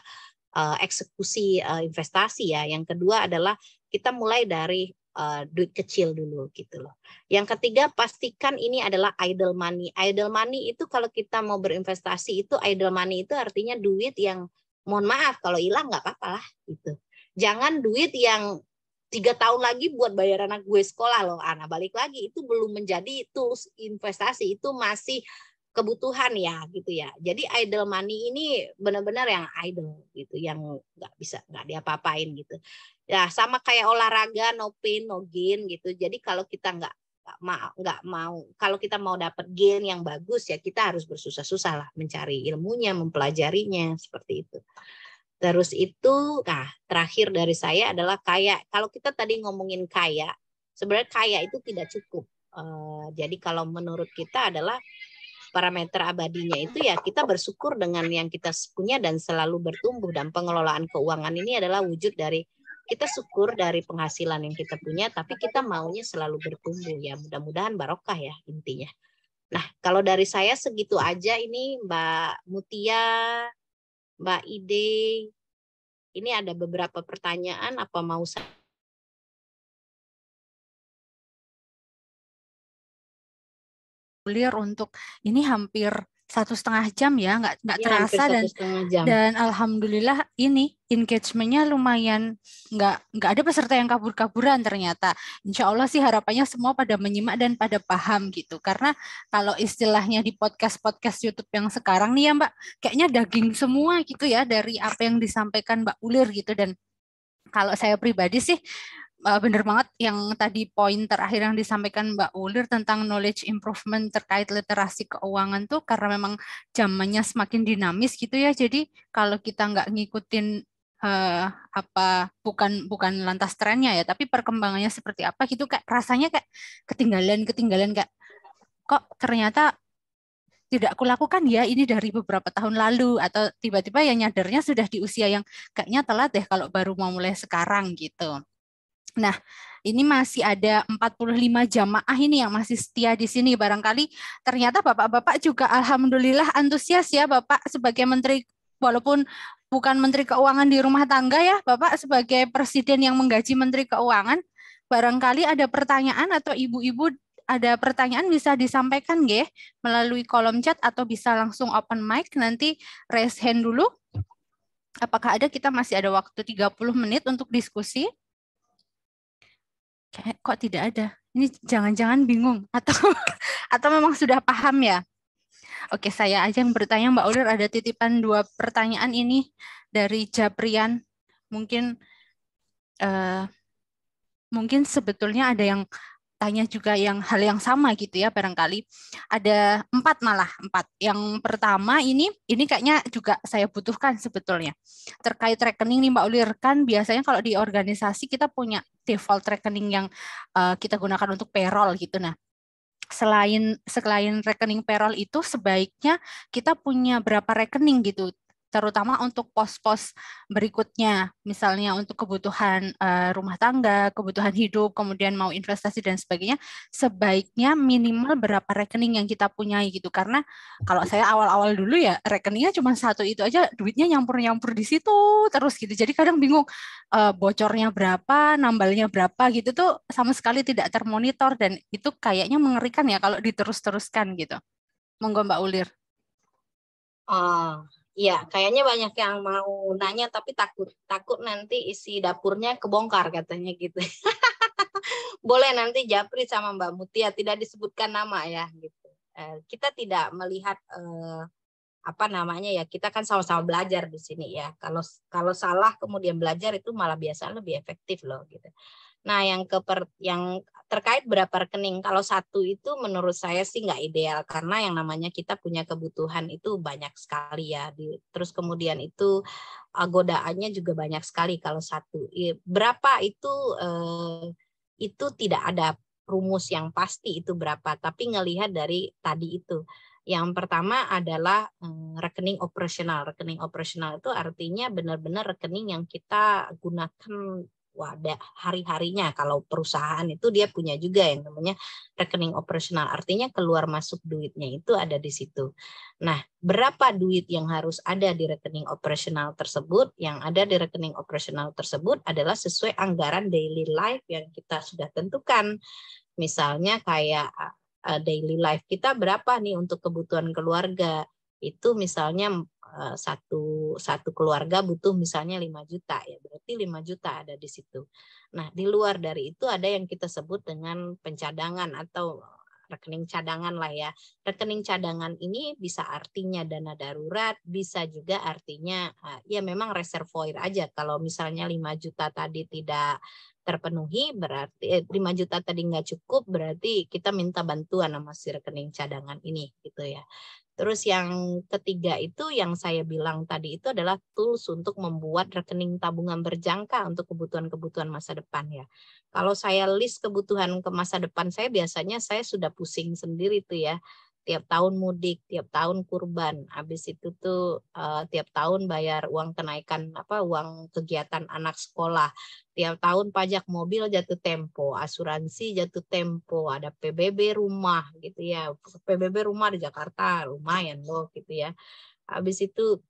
B: eksekusi investasi ya. Yang kedua adalah kita mulai dari duit kecil dulu gitu loh. Yang ketiga, pastikan ini adalah idle money. Idle money itu kalau kita mau berinvestasi itu idle money itu artinya duit yang mohon maaf kalau hilang nggak apa-apa lah gitu. Jangan duit yang 3 tahun lagi buat bayar anak gue sekolah loh. Nah, balik lagi itu belum menjadi tools investasi, itu masih kebutuhan ya gitu ya. Jadi idle money ini benar-benar yang idle gitu, yang nggak diapa-apain gitu. Ya sama kayak olahraga, no pain no gain gitu. Jadi kalau kita nggak mau kalau kita mau dapat gain yang bagus ya kita harus bersusah-susah lah mencari ilmunya, mempelajarinya seperti itu. Terus itu, nah terakhir dari saya adalah kaya. Kalau kita tadi ngomongin kaya, sebenarnya kaya itu tidak cukup. Jadi kalau menurut kita adalah parameter abadinya itu ya kita bersyukur dengan yang kita punya dan selalu bertumbuh, dan pengelolaan keuangan ini adalah wujud dari kita syukur dari penghasilan yang kita punya, tapi kita maunya selalu bertumbuh ya, mudah-mudahan barokah ya intinya. Nah, kalau dari saya segitu aja ini Mbak Mutia, Mbak Ide, ini ada beberapa pertanyaan, apa mau saya
A: untuk ini hampir 1,5 jam ya, nggak
B: ya, hampir
A: terasa, dan
B: 1,5 jam.
A: alhamdulillah ini engagement-nya lumayan, nggak ada peserta yang kabur-kaburan ternyata. Insya Allah sih harapannya semua pada menyimak dan pada paham gitu. Karena kalau istilahnya di podcast YouTube yang sekarang nih ya Mbak, kayaknya daging semua gitu ya dari apa yang disampaikan Mbak Ulir gitu. Dan kalau saya pribadi sih benar banget yang tadi poin terakhir yang disampaikan Mbak Ulir tentang knowledge improvement terkait literasi keuangan tuh, karena memang zamannya semakin dinamis gitu ya. Jadi kalau kita nggak ngikutin bukan lantas trennya ya, tapi perkembangannya seperti apa gitu, kayak rasanya kayak ketinggalan kayak kok ternyata tidak kulakukan ya ini dari beberapa tahun lalu, atau tiba-tiba ya nyadarnya sudah di usia yang kayaknya telat deh kalau baru mau mulai sekarang gitu. Nah, ini masih ada 45 jamaah ini yang masih setia di sini. Barangkali ternyata Bapak-Bapak juga alhamdulillah antusias ya, Bapak sebagai Menteri, walaupun bukan Menteri Keuangan di rumah tangga ya, Bapak sebagai Presiden yang menggaji Menteri Keuangan. Barangkali ada pertanyaan atau ibu-ibu ada pertanyaan bisa disampaikan nggih melalui kolom chat atau bisa langsung open mic, nanti raise hand dulu. Apakah ada? Kita masih ada waktu 30 menit untuk diskusi. Kok tidak ada? Ini jangan-jangan bingung atau memang sudah paham ya? Oke, saya aja yang bertanya Mbak Ulir, ada titipan 2 pertanyaan ini dari Japrian. Mungkin sebetulnya ada yang tanya juga yang hal yang sama gitu ya, barangkali ada 4 malah 4. Yang pertama ini kayaknya juga saya butuhkan sebetulnya terkait rekening nih Mbak Ulir. Kan biasanya kalau di organisasi kita punya default rekening yang kita gunakan untuk payroll gitu. Nah, selain rekening payroll itu sebaiknya kita punya berapa rekening gitu, terutama untuk pos-pos berikutnya, misalnya untuk kebutuhan rumah tangga, kebutuhan hidup, kemudian mau investasi dan sebagainya, sebaiknya minimal berapa rekening yang kita punyai gitu. Karena kalau saya awal-awal dulu ya rekeningnya cuma 1 itu aja, duitnya nyampur-nyampur di situ terus gitu. Jadi kadang bingung bocornya berapa, nambalnya berapa gitu tuh sama sekali tidak termonitor, dan itu kayaknya mengerikan ya kalau diterus-teruskan gitu. Monggo Mbak Ulir.
B: Iya, kayaknya banyak yang mau nanya tapi takut nanti isi dapurnya kebongkar katanya gitu. Boleh nanti Japri sama Mbak Mutia, tidak disebutkan nama ya gitu. Kita tidak melihat apa namanya ya, kita kan sama-sama belajar di sini ya. Kalau salah kemudian belajar itu malah biasanya lebih efektif loh gitu. Nah, yang terkait berapa rekening, kalau 1 itu menurut saya sih nggak ideal, karena yang namanya kita punya kebutuhan itu banyak sekali ya. Terus kemudian itu godaannya juga banyak sekali kalau 1. Berapa itu tidak ada rumus yang pasti itu berapa, tapi ngelihat dari tadi itu. Yang pertama adalah rekening operasional. Rekening operasional itu artinya benar-benar rekening yang kita gunakan hari-harinya. Kalau perusahaan itu dia punya juga yang namanya rekening operasional. Artinya keluar masuk duitnya itu ada di situ. Nah, berapa duit yang harus ada di rekening operasional tersebut? Yang ada di rekening operasional tersebut adalah sesuai anggaran daily life yang kita sudah tentukan. Misalnya kayak daily life kita berapa nih untuk kebutuhan keluarga. Itu misalnya satu keluarga butuh misalnya 5 juta ya, berarti 5 juta ada di situ. Nah, di luar dari itu ada yang kita sebut dengan pencadangan atau rekening cadangan lah ya. Rekening cadangan ini bisa artinya dana darurat, bisa juga artinya ya memang reservoir aja. Kalau misalnya 5 juta tadi tidak terpenuhi, berarti 5 juta tadi nggak cukup, berarti kita minta bantuan sama si rekening cadangan ini gitu ya. Terus yang ketiga itu yang saya bilang tadi itu adalah tools untuk membuat rekening tabungan berjangka untuk kebutuhan-kebutuhan masa depan ya. Kalau saya list kebutuhan ke masa depan saya biasanya saya sudah pusing sendiri tuh ya. tiap tahun mudik, tiap tahun kurban. Habis itu tuh tiap tahun bayar uang kenaikan uang kegiatan anak sekolah. Tiap tahun pajak mobil jatuh tempo, asuransi jatuh tempo, ada PBB rumah gitu ya. PBB rumah di Jakarta lumayan loh gitu ya. Habis itu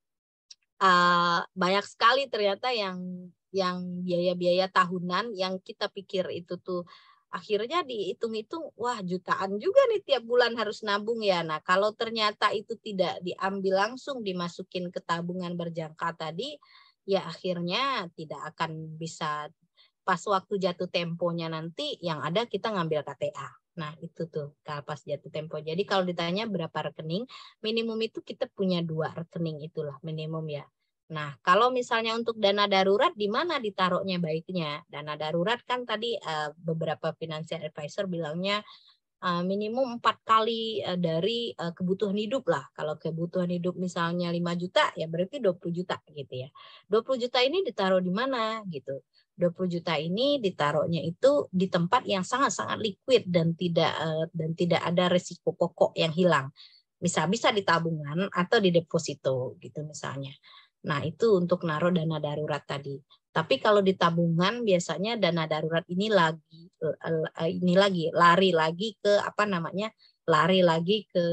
B: banyak sekali ternyata yang biaya-biaya tahunan yang kita pikir itu tuh akhirnya dihitung-hitung, wah jutaan juga nih tiap bulan harus nabung ya. Nah kalau ternyata itu tidak diambil langsung dimasukin ke tabungan berjangka tadi, ya akhirnya tidak akan bisa pas waktu jatuh temponya nanti yang ada kita ngambil KTA. Nah itu tuh pas jatuh tempo. Jadi kalau ditanya berapa rekening, minimum itu kita punya 2 rekening itulah minimum ya. Nah, kalau misalnya untuk dana darurat di mana ditaruhnya baiknya? Dana darurat kan tadi beberapa financial advisor bilangnya minimum 4 kali dari kebutuhan hidup lah. Kalau kebutuhan hidup misalnya 5 juta, ya berarti 20 juta gitu ya. 20 juta ini ditaruh di mana gitu. 20 juta ini ditaruhnya itu di tempat yang sangat-sangat liquid dan tidak ada resiko pokok yang hilang. Bisa di tabungan atau di deposito gitu misalnya. Nah, itu untuk naruh dana darurat tadi. Tapi kalau di tabungan biasanya dana darurat ini lari lagi ke lari lagi ke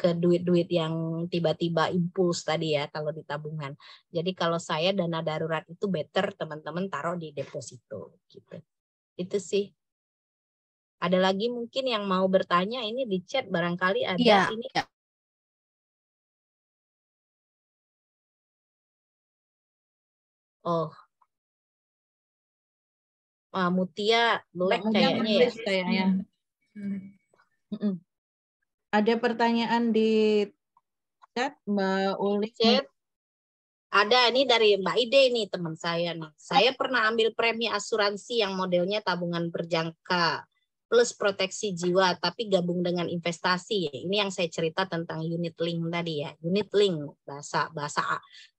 B: duit-duit yang tiba-tiba impuls tadi ya kalau di tabungan. Jadi kalau saya dana darurat itu better teman-teman taruh di deposito gitu. Itu sih. Ada lagi mungkin yang mau bertanya ini di chat barangkali ada ini.
A: Ya.
B: Oh, Mutia
C: Mbak
B: Black
C: Mutia
B: kayaknya ya.
C: menulis kayaknya. Ada pertanyaan di chat Mbak Uli.
B: Chat. Ada ini dari Mbak Ide nih teman saya nih. Saya pernah ambil premi asuransi yang modelnya tabungan berjangka plus proteksi jiwa tapi gabung dengan investasi. Ini yang saya cerita tentang unit link tadi ya. Unit link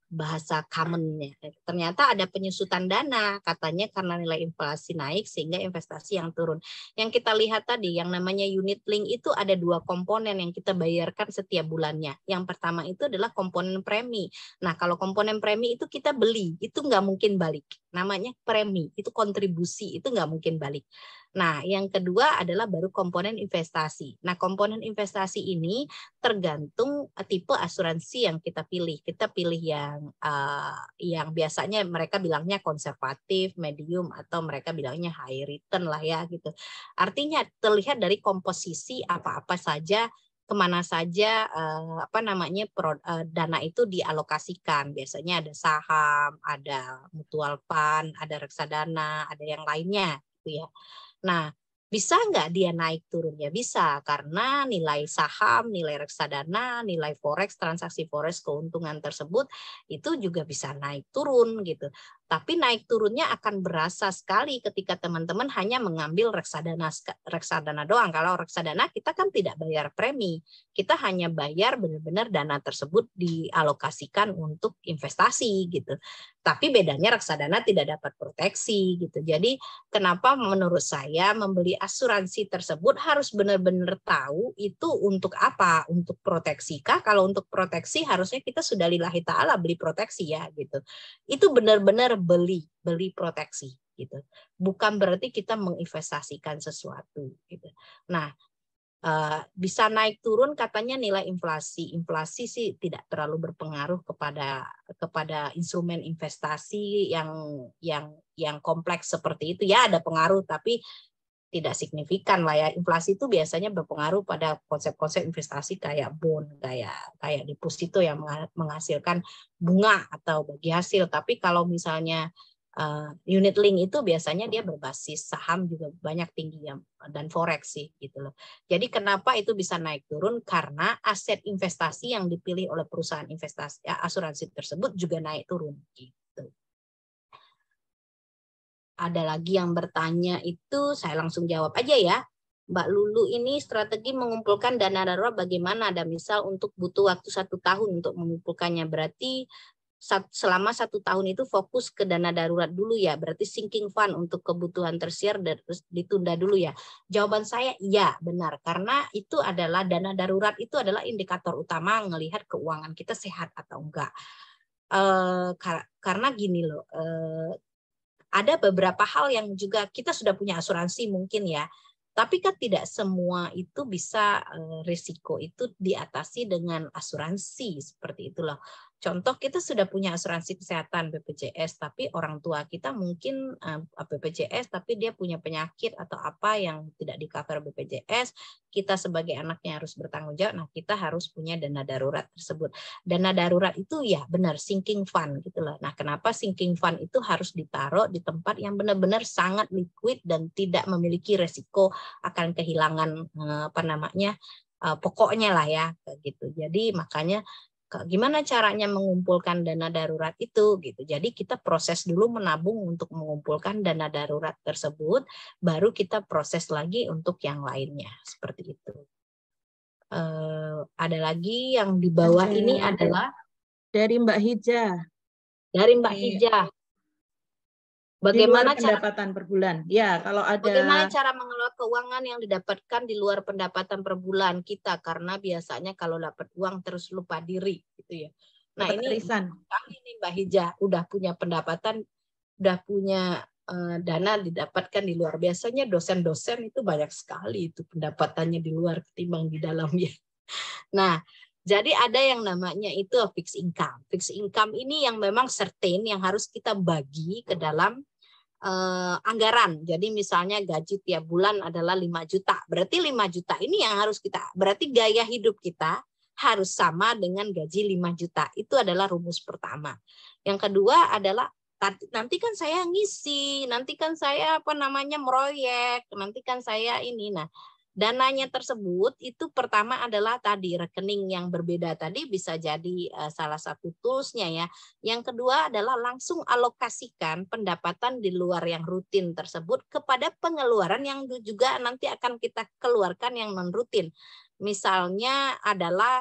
B: bahasa commonnya. Ternyata ada penyusutan dana katanya karena nilai inflasi naik sehingga investasi yang turun. Yang kita lihat tadi yang namanya unit link itu ada 2 komponen yang kita bayarkan setiap bulannya. Yang pertama itu adalah komponen premi. Nah kalau komponen premi itu kita beli, itu nggak mungkin balik. Namanya premi, itu kontribusi, itu nggak mungkin balik. Nah, yang kedua adalah baru komponen investasi. Nah, komponen investasi ini tergantung tipe asuransi yang kita pilih. Kita pilih yang biasanya mereka bilangnya konservatif, medium, atau mereka bilangnya high return lah ya gitu. Artinya terlihat dari komposisi apa-apa saja kemana saja dana itu dialokasikan. Biasanya ada saham, ada mutual fund, ada reksadana, ada yang lainnya gitu ya. Nah, bisa nggak dia naik turun? Ya bisa, karena nilai saham, nilai reksadana, nilai forex, transaksi forex, keuntungan tersebut itu juga bisa naik turun gitu. Tapi naik turunnya akan berasa sekali ketika teman-teman hanya mengambil reksadana doang. Kalau reksadana kita kan tidak bayar premi, kita hanya bayar benar-benar dana tersebut dialokasikan untuk investasi gitu. Tapi bedanya reksadana tidak dapat proteksi gitu. Jadi kenapa menurut saya membeli asuransi tersebut harus benar-benar tahu itu untuk apa? Untuk proteksi kah? Kalau untuk proteksi harusnya kita sudah lillahi ta'ala beli proteksi ya gitu. Itu benar-benar beli proteksi gitu. Bukan berarti kita menginvestasikan sesuatu gitu. Nah, bisa naik turun katanya nilai inflasi. Inflasi sih tidak terlalu berpengaruh kepada instrumen investasi yang kompleks seperti itu. Ya ada pengaruh tapi tidak signifikan lah ya. Inflasi itu biasanya berpengaruh pada konsep-konsep investasi kayak bond, kayak deposito yang menghasilkan bunga atau bagi hasil. Tapi kalau misalnya unit link itu biasanya dia berbasis saham juga banyak tinggi dan forex sih gitu loh. Jadi kenapa itu bisa naik turun? Karena aset investasi yang dipilih oleh perusahaan investasi asuransi tersebut juga naik turun gitu. Ada lagi yang bertanya itu saya langsung jawab aja ya. Mbak Lulu ini strategi mengumpulkan dana darurat bagaimana? Ada misal untuk butuh waktu 1 tahun untuk mengumpulkannya, berarti selama 1 tahun itu fokus ke dana darurat dulu ya, berarti sinking fund untuk kebutuhan tersier ditunda dulu ya. Jawaban saya iya, benar, karena itu adalah dana darurat itu adalah indikator utama melihat keuangan kita sehat atau enggak. Karena gini loh, ada beberapa hal yang juga kita sudah punya asuransi mungkin ya, tapi kan tidak semua itu bisa risiko itu diatasi dengan asuransi seperti itu loh. Contoh kita sudah punya asuransi kesehatan BPJS, tapi orang tua kita mungkin BPJS tapi dia punya penyakit atau apa yang tidak di-cover BPJS, kita sebagai anaknya harus bertanggung jawab. Nah, kita harus punya dana darurat tersebut. Dana darurat itu ya benar sinking fund gitu loh. Nah, kenapa sinking fund itu harus ditaruh di tempat yang benar-benar sangat liquid dan tidak memiliki resiko akan kehilangan pokoknya lah ya gitu. Jadi makanya gimana caranya mengumpulkan dana darurat itu gitu. Jadi kita proses dulu menabung untuk mengumpulkan dana darurat tersebut, baru kita proses lagi untuk yang lainnya seperti itu. Ada lagi yang di bawah ini adalah
C: dari Mbak Hija.
B: Dari Mbak Hija.
C: Bagaimana pendapatan per bulan? Ya, kalau ada.
B: Bagaimana cara mengelola keuangan yang didapatkan di luar pendapatan per bulan kita? Karena biasanya kalau dapat uang terus lupa diri, gitu ya. Nah ini Mbak Hija udah punya pendapatan, udah punya dana didapatkan di luar. Biasanya dosen-dosen itu banyak sekali itu pendapatannya di luar ketimbang di dalam ya. Nah. Jadi ada yang namanya itu fixed income. Fixed income ini yang memang certain yang harus kita bagi ke dalam anggaran. Jadi misalnya gaji tiap bulan adalah 5 juta. Berarti 5 juta ini yang harus berarti gaya hidup kita harus sama dengan gaji 5 juta. Itu adalah rumus pertama. Yang kedua adalah nanti kan saya ngisi, nanti kan saya meroyek, nanti kan saya ini. Nah, dananya tersebut itu pertama adalah tadi rekening yang berbeda tadi bisa jadi salah satu toolsnya ya. Yang kedua adalah langsung alokasikan pendapatan di luar yang rutin tersebut kepada pengeluaran yang juga nanti akan kita keluarkan yang non rutin. Misalnya adalah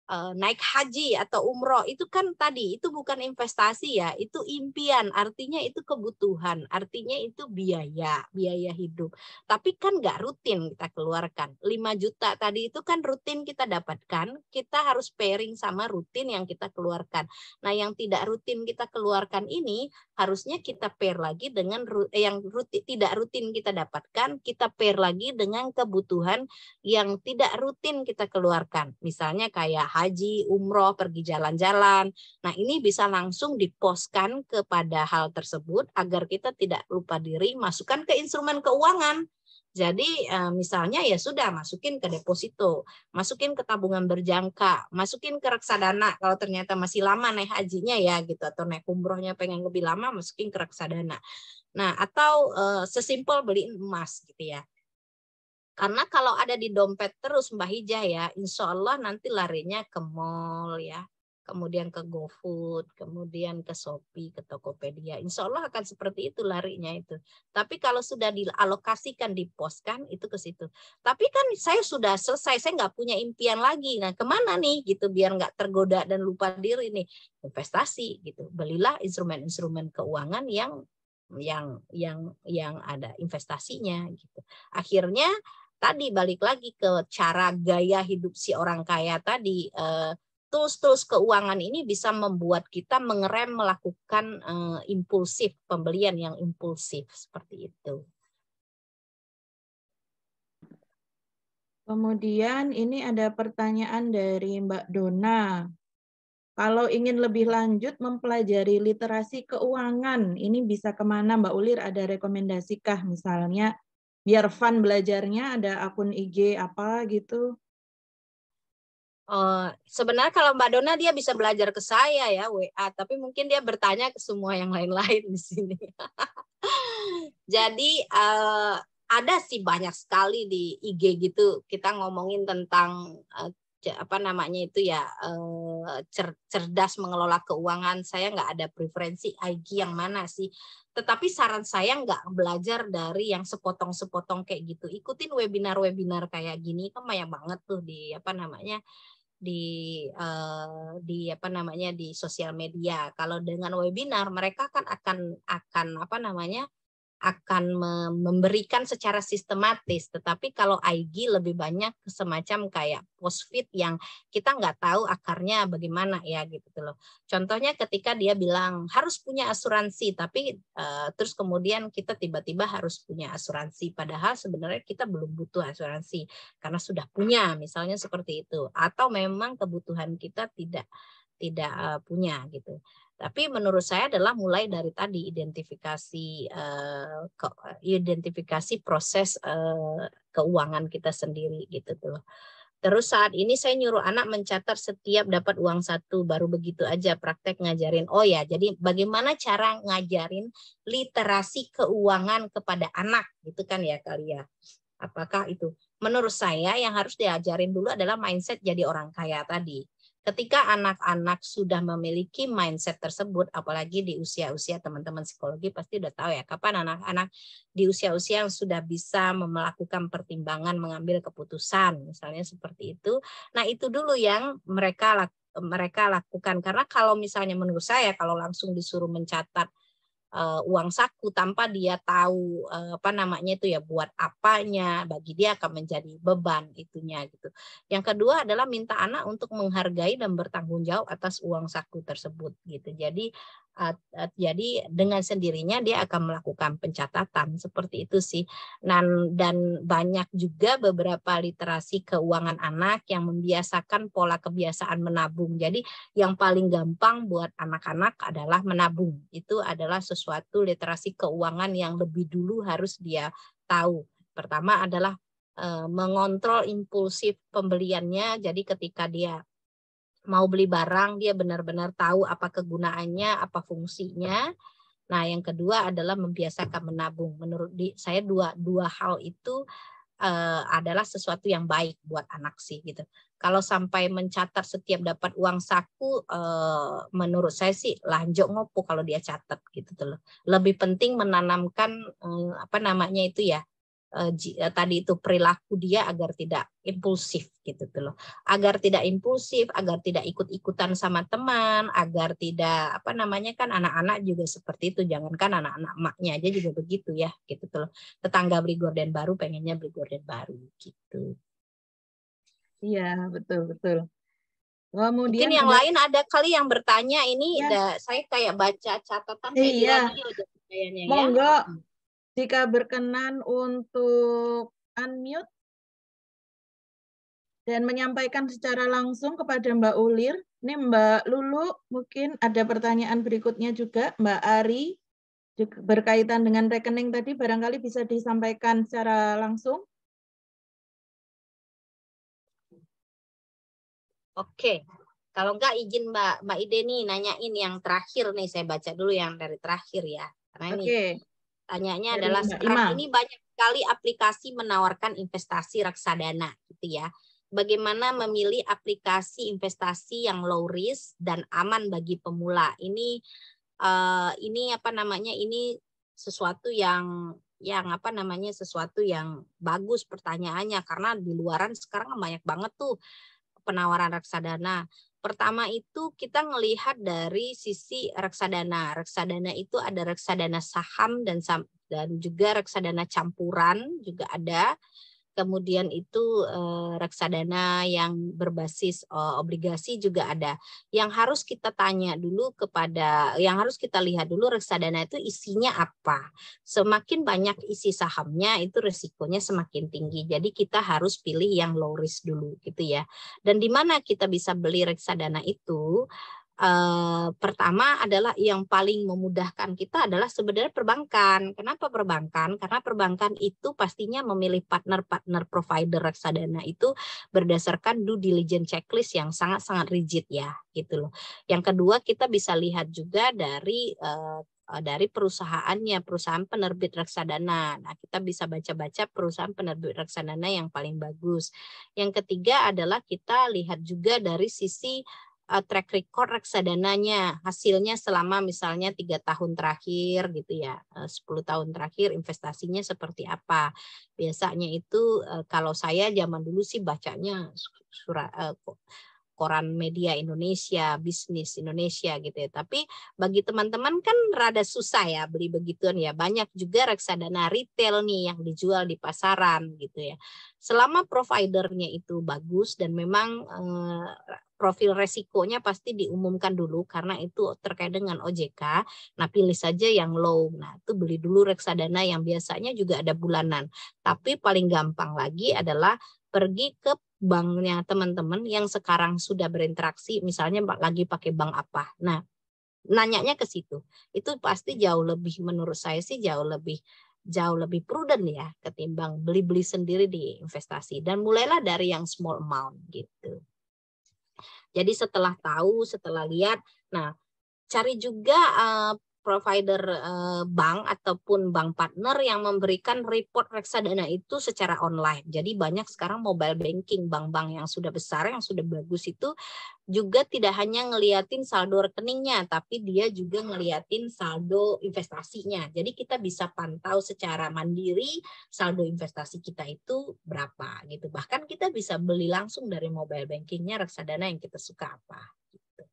B: naik haji atau umroh itu kan tadi itu bukan investasi ya, itu impian, artinya itu kebutuhan, artinya itu biaya hidup. Tapi kan nggak rutin kita keluarkan. 5 juta tadi itu kan rutin kita dapatkan, kita harus pairing sama rutin yang kita keluarkan. Nah, yang tidak rutin kita keluarkan ini harusnya kita pair lagi dengan yang rutin, tidak rutin kita dapatkan, kita pair lagi dengan kebutuhan yang tidak rutin kita keluarkan. Misalnya kayak haji, umroh, pergi jalan-jalan. Nah, ini bisa langsung diposkan kepada hal tersebut agar kita tidak lupa diri, masukkan ke instrumen keuangan. Jadi misalnya ya sudah masukin ke deposito, masukin ke tabungan berjangka, masukin ke reksadana kalau ternyata masih lama naik hajinya ya gitu, atau naik umrohnya pengen lebih lama, masukin ke reksadana. Nah, atau sesimpel beliin emas gitu ya. Karena kalau ada di dompet terus Mbak Hija ya, insya Allah nanti larinya ke mall ya, kemudian ke GoFood, kemudian ke Shopee, ke Tokopedia. Insya Allah akan seperti itu larinya itu. Tapi kalau sudah dialokasikan, diposkan, itu ke situ. Tapi kan saya sudah selesai, saya nggak punya impian lagi. Nah kemana nih gitu biar nggak tergoda dan lupa diri nih? Investasi gitu. Belilah instrumen-instrumen keuangan yang ada investasinya gitu. Akhirnya tadi balik lagi ke cara gaya hidup si orang kaya tadi, tools keuangan ini bisa membuat kita mengerem melakukan impulsif, pembelian yang impulsif seperti itu.
C: Kemudian ini ada pertanyaan dari Mbak Dona. Kalau ingin lebih lanjut mempelajari literasi keuangan, ini bisa kemana Mbak Ulir? Ada rekomendasikah misalnya? Biar fun belajarnya ada akun IG apa gitu?
B: Sebenarnya kalau Mbak Dona dia bisa belajar ke saya ya WA, tapi mungkin dia bertanya ke semua yang lain-lain di sini. Jadi ada sih banyak sekali di IG gitu kita ngomongin tentang cerdas mengelola keuangan. Saya nggak ada preferensi IG yang mana sih. Tetapi saran saya nggak belajar dari yang sepotong-sepotong kayak gitu. Ikutin webinar-webinar kayak gini kan banyak banget tuh di apa namanya di sosial media. Kalau dengan webinar mereka kan akan apa namanya akan memberikan secara sistematis, tetapi kalau IG lebih banyak semacam kayak post feed yang kita nggak tahu akarnya bagaimana ya gitu loh. Contohnya ketika dia bilang harus punya asuransi, tapi terus kemudian kita tiba-tiba harus punya asuransi, padahal sebenarnya kita belum butuh asuransi karena sudah punya, misalnya seperti itu, atau memang kebutuhan kita tidak punya gitu. Tapi menurut saya adalah mulai dari tadi identifikasi proses keuangan kita sendiri gitu tuh. Terus saat ini saya nyuruh anak mencatat setiap dapat uang satu, baru begitu aja praktek ngajarin. Oh ya, jadi bagaimana cara ngajarin literasi keuangan kepada anak gitu kan ya kali ya. Apakah itu? Menurut saya yang harus diajarin dulu adalah mindset jadi orang kaya tadi. Ketika anak-anak sudah memiliki mindset tersebut, apalagi di usia-usia teman-teman psikologi pasti udah tahu ya, kapan anak-anak di usia-usia yang sudah bisa melakukan pertimbangan, mengambil keputusan, misalnya seperti itu. Nah, itu dulu yang mereka lakukan. Karena kalau misalnya menurut saya, kalau langsung disuruh mencatat uang saku tanpa dia tahu apa namanya itu ya buat apanya, bagi dia akan menjadi beban itunya gitu. Yang kedua adalah minta anak untuk menghargai dan bertanggung jawab atas uang saku tersebut gitu. Jadi dengan sendirinya dia akan melakukan pencatatan seperti itu sih. Dan banyak juga beberapa literasi keuangan anak yang membiasakan pola kebiasaan menabung. Jadi yang paling gampang buat anak-anak adalah menabung. Itu adalah sesuatu literasi keuangan yang lebih dulu harus dia tahu. Pertama adalah mengontrol impulsif pembeliannya. Jadi ketika dia mau beli barang, dia benar-benar tahu apa kegunaannya, apa fungsinya. Nah, yang kedua adalah membiasakan menabung. Menurut saya dua hal itu adalah sesuatu yang baik buat anak sih gitu. Kalau sampai mencatat setiap dapat uang saku, menurut saya sih lanjut ngopo kalau dia catat gitu tuh. Lebih penting menanamkan apa namanya itu ya, tadi itu perilaku dia agar tidak impulsif gitu tuh loh. Agar tidak impulsif, agar tidak ikut-ikutan sama teman, agar tidak apa namanya kan anak-anak juga seperti itu. Jangankan anak-anak emaknya aja juga begitu ya gitu tuh loh. Tetangga beli gorden baru pengennya beli gorden baru gitu.
C: Iya, betul.
B: Mungkin
C: Kemudian
B: yang
C: ada
B: lain ada kali yang bertanya ini
C: ya,
B: saya kayak baca catatan kayak di
C: iya,
B: radio aja kayaknya ya.
C: monggo jika berkenan untuk unmute dan menyampaikan secara langsung kepada Mbak Ulir. Ini Mbak Lulu, mungkin ada pertanyaan berikutnya juga, Mbak Ari, juga berkaitan dengan rekening tadi, barangkali bisa disampaikan secara langsung.
B: Oke, kalau enggak izin Mbak Ide nih nanyain yang terakhir nih, saya baca dulu yang dari terakhir ya. Karena ini tanyanya
C: Dari
B: adalah
C: Mbak
B: sekarang
C: Ima.
B: ini banyak sekali aplikasi menawarkan investasi reksadana gitu ya. Bagaimana memilih aplikasi investasi yang low risk dan aman bagi pemula? Ini apa namanya? Ini sesuatu yang apa namanya? Sesuatu yang bagus pertanyaannya, karena di luaran sekarang banyak banget tuh penawaran reksadana. Pertama itu kita melihat dari sisi reksadana. Reksadana itu ada reksadana saham dan juga reksadana campuran juga ada. Kemudian itu reksadana yang berbasis obligasi juga ada. Yang harus kita tanya dulu yang harus kita lihat dulu reksadana itu isinya apa. Semakin banyak isi sahamnya itu risikonya semakin tinggi. Jadi kita harus pilih yang low risk dulu gitu ya. Dan di mana kita bisa beli reksadana itu? Pertama adalah yang paling memudahkan kita adalah sebenarnya perbankan. Kenapa perbankan? Karena perbankan itu pastinya memilih partner provider reksadana itu berdasarkan due diligence checklist yang sangat-sangat rigid ya, gitu loh. Yang kedua kita bisa lihat juga dari perusahaannya, perusahaan penerbit reksadana. Nah, kita bisa baca-baca perusahaan penerbit reksadana yang paling bagus. Yang ketiga adalah kita lihat juga dari sisi track record reksadananya, hasilnya selama misalnya 3 tahun terakhir gitu ya, 10 tahun terakhir investasinya seperti apa. Biasanya itu kalau saya zaman dulu sih bacanya koran media Indonesia, bisnis Indonesia gitu ya. Tapi bagi teman-teman kan rada susah ya beli begituan ya. Banyak juga reksadana retail nih yang dijual di pasaran gitu ya. Selama providernya itu bagus dan memang profil resikonya pasti diumumkan dulu karena itu terkait dengan OJK. Nah, pilih saja yang low. Nah, itu beli dulu reksadana yang biasanya juga ada bulanan. Tapi paling gampang lagi adalah pergi ke banknya teman-teman yang sekarang sudah berinteraksi, misalnya lagi pakai bank apa. Nah, nanyanya ke situ. Itu pasti jauh lebih, menurut saya sih jauh lebih prudent ya ketimbang beli-beli sendiri di investasi. Dan mulailah dari yang small amount gitu. Jadi setelah tahu, setelah lihat, nah cari juga provider bank ataupun bank partner yang memberikan report reksadana itu secara online. Jadi banyak sekarang mobile banking bank-bank yang sudah besar, yang sudah bagus itu juga tidak hanya ngeliatin saldo rekeningnya, tapi dia juga ngeliatin saldo investasinya. Jadi kita bisa pantau secara mandiri saldo investasi kita itu berapa gitu. Bahkan kita bisa beli langsung dari mobile bankingnya reksadana yang kita suka apa. Gitu.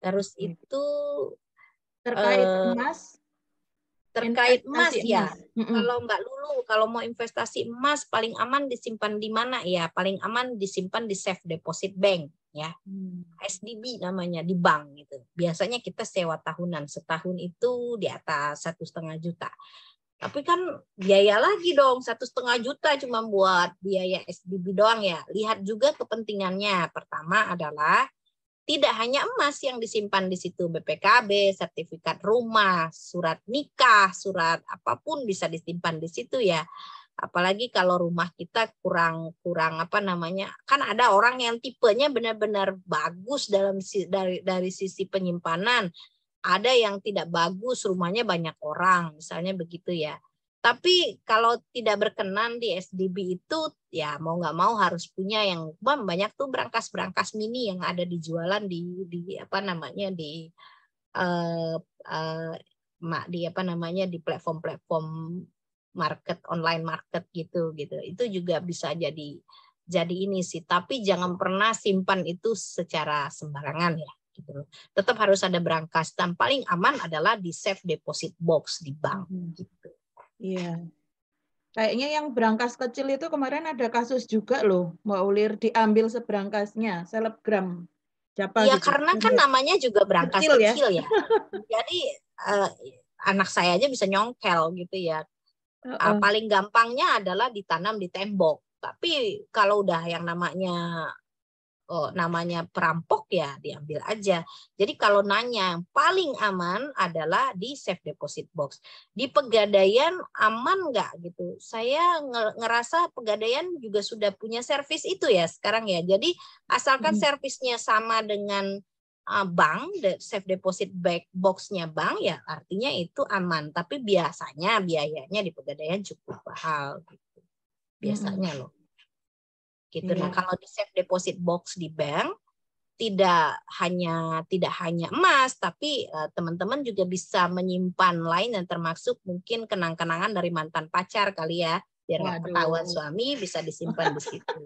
B: Terus itu
C: terkait emas.
B: Terkait emas ya,
C: emas.
B: kalau Mbak Lulu, kalau mau investasi emas paling aman disimpan di mana ya? Paling aman disimpan di Safe Deposit Bank ya, SDB namanya, di bank gitu. Biasanya kita sewa tahunan, setahun itu di atas 1,5 juta. Tapi kan biaya lagi dong, 1,5 juta cuma buat biaya SDB doang ya. Lihat juga kepentingannya. Pertama adalah tidak hanya emas yang disimpan di situ, BPKB, sertifikat rumah, surat nikah, surat apapun bisa disimpan di situ ya. Apalagi kalau rumah kita kurang apa namanya, kan ada orang yang tipenya benar-benar bagus dari sisi penyimpanan, ada yang tidak bagus, rumahnya banyak orang, misalnya begitu ya. Tapi kalau tidak berkenan di SDB itu, ya mau nggak mau harus punya yang banyak tuh berangkas mini yang ada dijualan di apa namanya di apa namanya di platform market, online market gitu. Itu juga bisa jadi ini sih. Tapi jangan pernah simpan itu secara sembarangan ya. Gitu. Tetap harus ada berangkas. Dan paling aman adalah di safe deposit box di bank. Gitu.
C: Iya. Kayaknya yang berangkas kecil itu kemarin ada kasus juga loh, Mbak Ulir, diambil seberangkasnya, selebgram. Siapa
B: Iya,
C: gitu.
B: karena kan namanya juga berangkas kecil ya. Jadi anak saya aja bisa nyongkel gitu ya. Paling gampangnya adalah ditanam di tembok. Tapi kalau udah yang namanya perampok ya diambil aja. Jadi kalau nanya paling aman adalah di safe deposit box. Di Pegadaian aman nggak gitu? Saya ngerasa Pegadaian juga sudah punya servis itu ya sekarang ya. Jadi asalkan servisnya sama dengan bank, safe deposit box-nya bank ya artinya itu aman. Tapi biasanya biayanya di Pegadaian cukup mahal gitu. Biasanya loh. Gitu. Nah, kalau di safe deposit box di bank tidak hanya emas, tapi teman-teman juga bisa menyimpan lain yang termasuk mungkin kenang-kenangan dari mantan pacar kali ya, biar nggak ketahuan suami bisa disimpan di situ.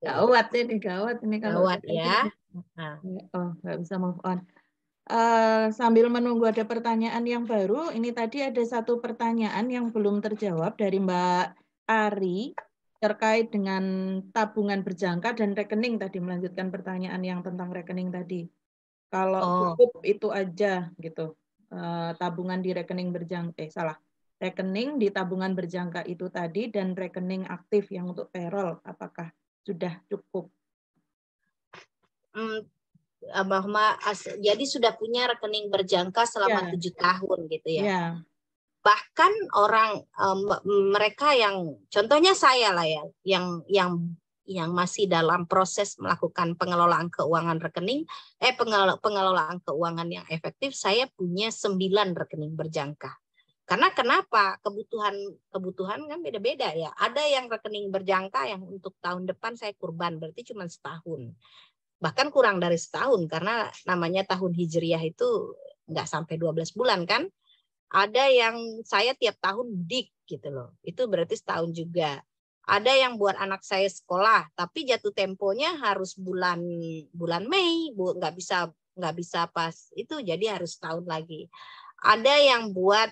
C: Gawat ini kalau
B: gawat ya.
C: Nggak bisa move on. Sambil menunggu ada pertanyaan yang baru, ini tadi ada satu pertanyaan yang belum terjawab dari Mbak Ari terkait dengan tabungan berjangka dan rekening tadi, melanjutkan pertanyaan yang tentang rekening tadi. Kalau cukup itu aja gitu, tabungan di rekening berjangka, rekening di tabungan berjangka itu tadi dan rekening aktif yang untuk payroll, apakah sudah cukup?
B: Jadi sudah punya rekening berjangka selama 7 tahun gitu ya.
C: Yeah.
B: Bahkan orang mereka yang contohnya saya lah ya, yang masih dalam proses melakukan pengelolaan keuangan rekening, pengelolaan keuangan yang efektif, saya punya 9 rekening berjangka. Karena kenapa? Kebutuhan kan beda-beda ya. Ada yang rekening berjangka yang untuk tahun depan saya kurban, berarti cuma setahun. Bahkan kurang dari setahun karena namanya tahun Hijriah itu nggak sampai 12 bulan kan. Ada yang saya tiap tahun dik gitu loh. Itu berarti setahun juga. Ada yang buat anak saya sekolah, tapi jatuh temponya harus bulan Mei, Bu, nggak bisa pas itu, jadi harus tahun lagi. Ada yang buat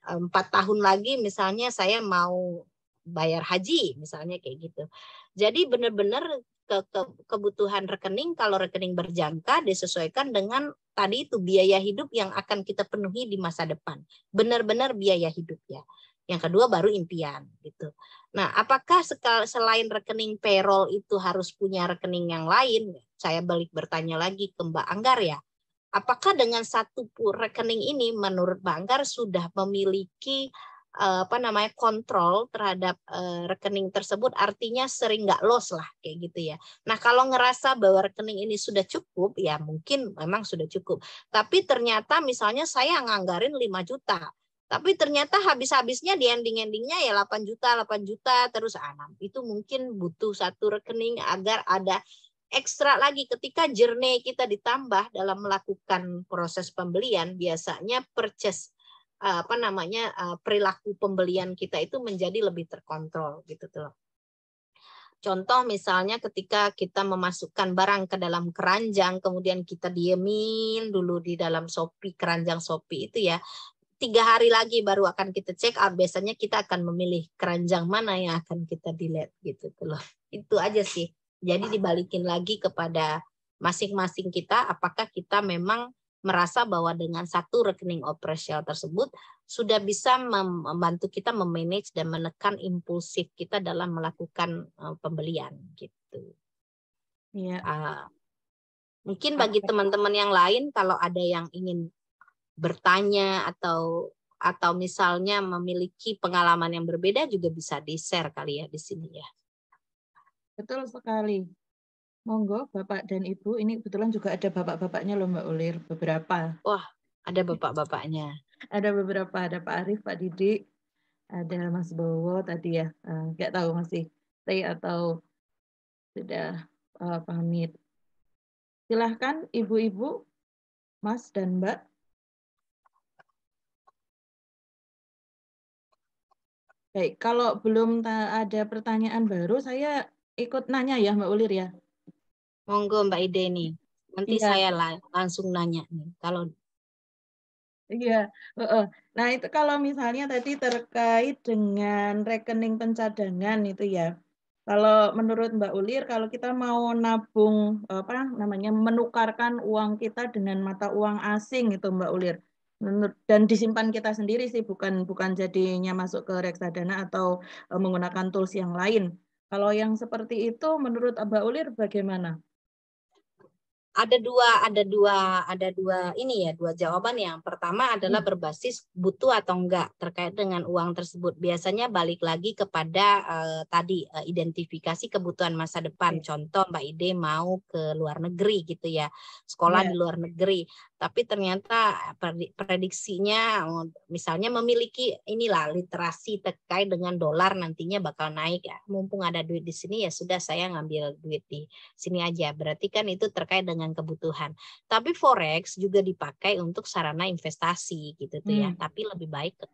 B: 4 tahun lagi, misalnya saya mau bayar haji, misalnya kayak gitu. Jadi benar-benar kebutuhan rekening, kalau rekening berjangka disesuaikan dengan tadi itu biaya hidup yang akan kita penuhi di masa depan. Benar-benar biaya hidup ya. Yang kedua baru impian gitu. Nah, apakah selain rekening payroll itu harus punya rekening yang lain? Saya balik bertanya lagi ke Mbak Anggar ya. Apakah dengan satu rekening ini menurut Mbak Anggar sudah memiliki kontrol terhadap rekening tersebut, artinya sering nggak loss lah kayak gitu ya. Nah, kalau ngerasa bahwa rekening ini sudah cukup, ya mungkin memang sudah cukup. Tapi ternyata misalnya saya nganggarin 5 juta. Tapi ternyata habis-habisnya di ending-endingnya ya 8 juta terus itu mungkin butuh satu rekening agar ada ekstra lagi ketika journey kita ditambah dalam melakukan proses pembelian. Biasanya perilaku pembelian kita itu menjadi lebih terkontrol gitu tuh. Contoh misalnya ketika kita memasukkan barang ke dalam keranjang, kemudian kita diemin dulu di dalam Shopee, keranjang Shopee itu ya, 3 hari lagi baru akan kita check out. Biasanya kita akan memilih keranjang mana yang akan kita delete gitu loh. Itu aja sih. Jadi dibalikin lagi kepada masing-masing kita, apakah kita memang merasa bahwa dengan satu rekening operasional tersebut sudah bisa membantu kita memanage dan menekan impulsif kita dalam melakukan pembelian gitu.
C: Iya.
B: Mungkin bagi teman-teman yang lain kalau ada yang ingin bertanya atau misalnya memiliki pengalaman yang berbeda juga bisa di-share kali ya di sini ya.
C: Betul sekali. Monggo Bapak dan Ibu, ini kebetulan juga ada bapak-bapaknya loh Mbak Ulir, beberapa.
B: Wah, ada bapak-bapaknya.
C: Ada beberapa, ada Pak Arief, Pak Didik, ada Mas Bowo tadi ya, nggak tahu masih stay atau sudah pamit. Silahkan Ibu-Ibu, Mas dan Mbak. Baik, kalau belum ada pertanyaan baru, saya ikut nanya ya Mbak Ulir ya.
B: Monggo Mbak Ide nih. Nanti
C: Iya.
B: saya langsung nanya nih. Kalau
C: Iya, nah itu kalau misalnya tadi terkait dengan rekening pencadangan itu ya. Kalau menurut Mbak Ulir, kalau kita mau nabung menukarkan uang kita dengan mata uang asing itu Mbak Ulir, dan disimpan kita sendiri sih, bukan jadinya masuk ke reksadana atau menggunakan tools yang lain. Kalau yang seperti itu menurut Mbak Ulir bagaimana?
B: ada dua jawaban. Yang pertama adalah berbasis butuh atau enggak terkait dengan uang tersebut. Biasanya balik lagi kepada identifikasi kebutuhan masa depan. Contoh Mbak Ide mau ke luar negeri gitu ya, sekolah di luar negeri, tapi ternyata prediksinya misalnya memiliki literasi terkait dengan dolar nantinya bakal naik ya. Mumpung ada duit di sini ya sudah saya ngambil duit di sini aja. Berarti kan itu terkait dengan kebutuhan. Tapi forex juga dipakai untuk sarana investasi gitu tuh ya. Tapi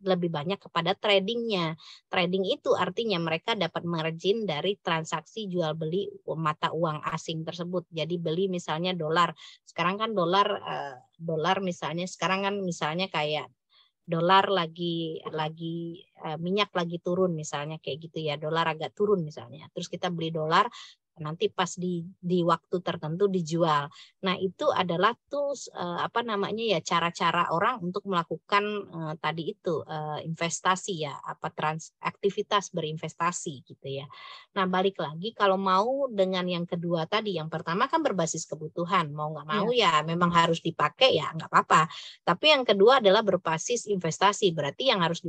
B: lebih banyak kepada tradingnya. Trading itu artinya mereka dapat margin dari transaksi jual beli mata uang asing tersebut. Jadi beli misalnya dolar. Sekarang kan dolar misalnya sekarang kan misalnya kayak dolar lagi minyak lagi turun misalnya kayak gitu ya, dolar agak turun misalnya, terus kita beli dolar, nanti pas di waktu tertentu dijual. Nah itu adalah tools cara-cara orang untuk melakukan tadi itu investasi ya, aktivitas berinvestasi gitu ya. Nah balik lagi kalau mau dengan yang kedua tadi, yang pertama kan berbasis kebutuhan, mau nggak mau ya memang harus dipakai ya nggak apa-apa. Tapi yang kedua adalah berbasis investasi, berarti yang harus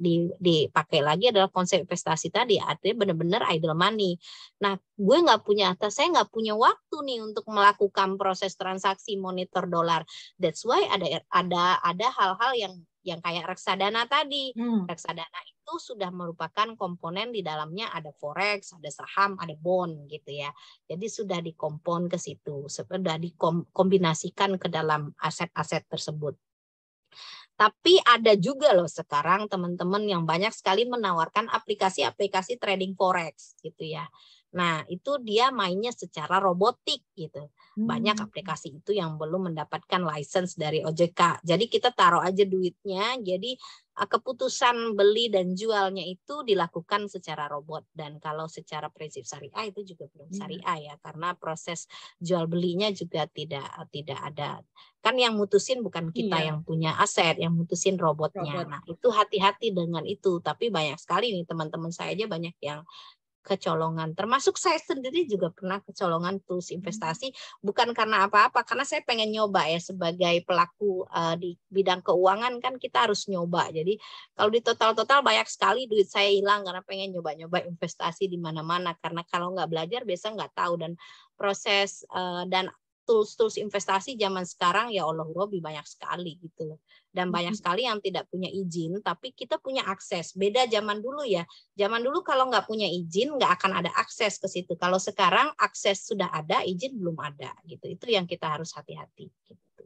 B: dipakai lagi adalah konsep investasi tadi, artinya benar-benar idle money. Nah saya nggak punya waktu nih untuk melakukan proses transaksi monitor dolar. That's why ada hal-hal yang kayak reksadana tadi. Reksadana itu sudah merupakan komponen di dalamnya, ada forex, ada saham, ada bond gitu ya. Jadi sudah dikompon ke situ, sudah dikombinasikan ke dalam aset-aset tersebut. Tapi ada juga loh sekarang teman-teman yang banyak sekali menawarkan aplikasi-aplikasi trading forex gitu ya. Nah, itu dia mainnya secara robotik gitu. Banyak aplikasi itu yang belum mendapatkan license dari OJK. Jadi kita taruh aja duitnya, jadi keputusan beli dan jualnya itu dilakukan secara robot. Dan kalau secara prinsip syariah itu juga belum syariah ya, karena proses jual belinya juga tidak ada. Kan yang mutusin bukan kita yang punya aset, yang mutusin robotnya. Nah, itu hati-hati dengan itu. Tapi banyak sekali nih teman-teman saya aja banyak yang kecolongan. Termasuk saya sendiri juga pernah kecolongan tools investasi, bukan karena apa-apa, karena saya pengen nyoba ya sebagai pelaku di bidang keuangan kan kita harus nyoba. Jadi kalau di total-total banyak sekali duit saya hilang karena pengen nyoba-nyoba investasi di mana-mana, karena kalau nggak belajar biasa nggak tahu. Dan proses dan tools investasi zaman sekarang ya Allah Robi banyak sekali gitu loh. Dan banyak sekali yang tidak punya izin, tapi kita punya akses. Beda zaman dulu ya. Zaman dulu kalau nggak punya izin, nggak akan ada akses ke situ. Kalau sekarang akses sudah ada, izin belum ada. Gitu. Itu yang kita harus hati-hati. Gitu.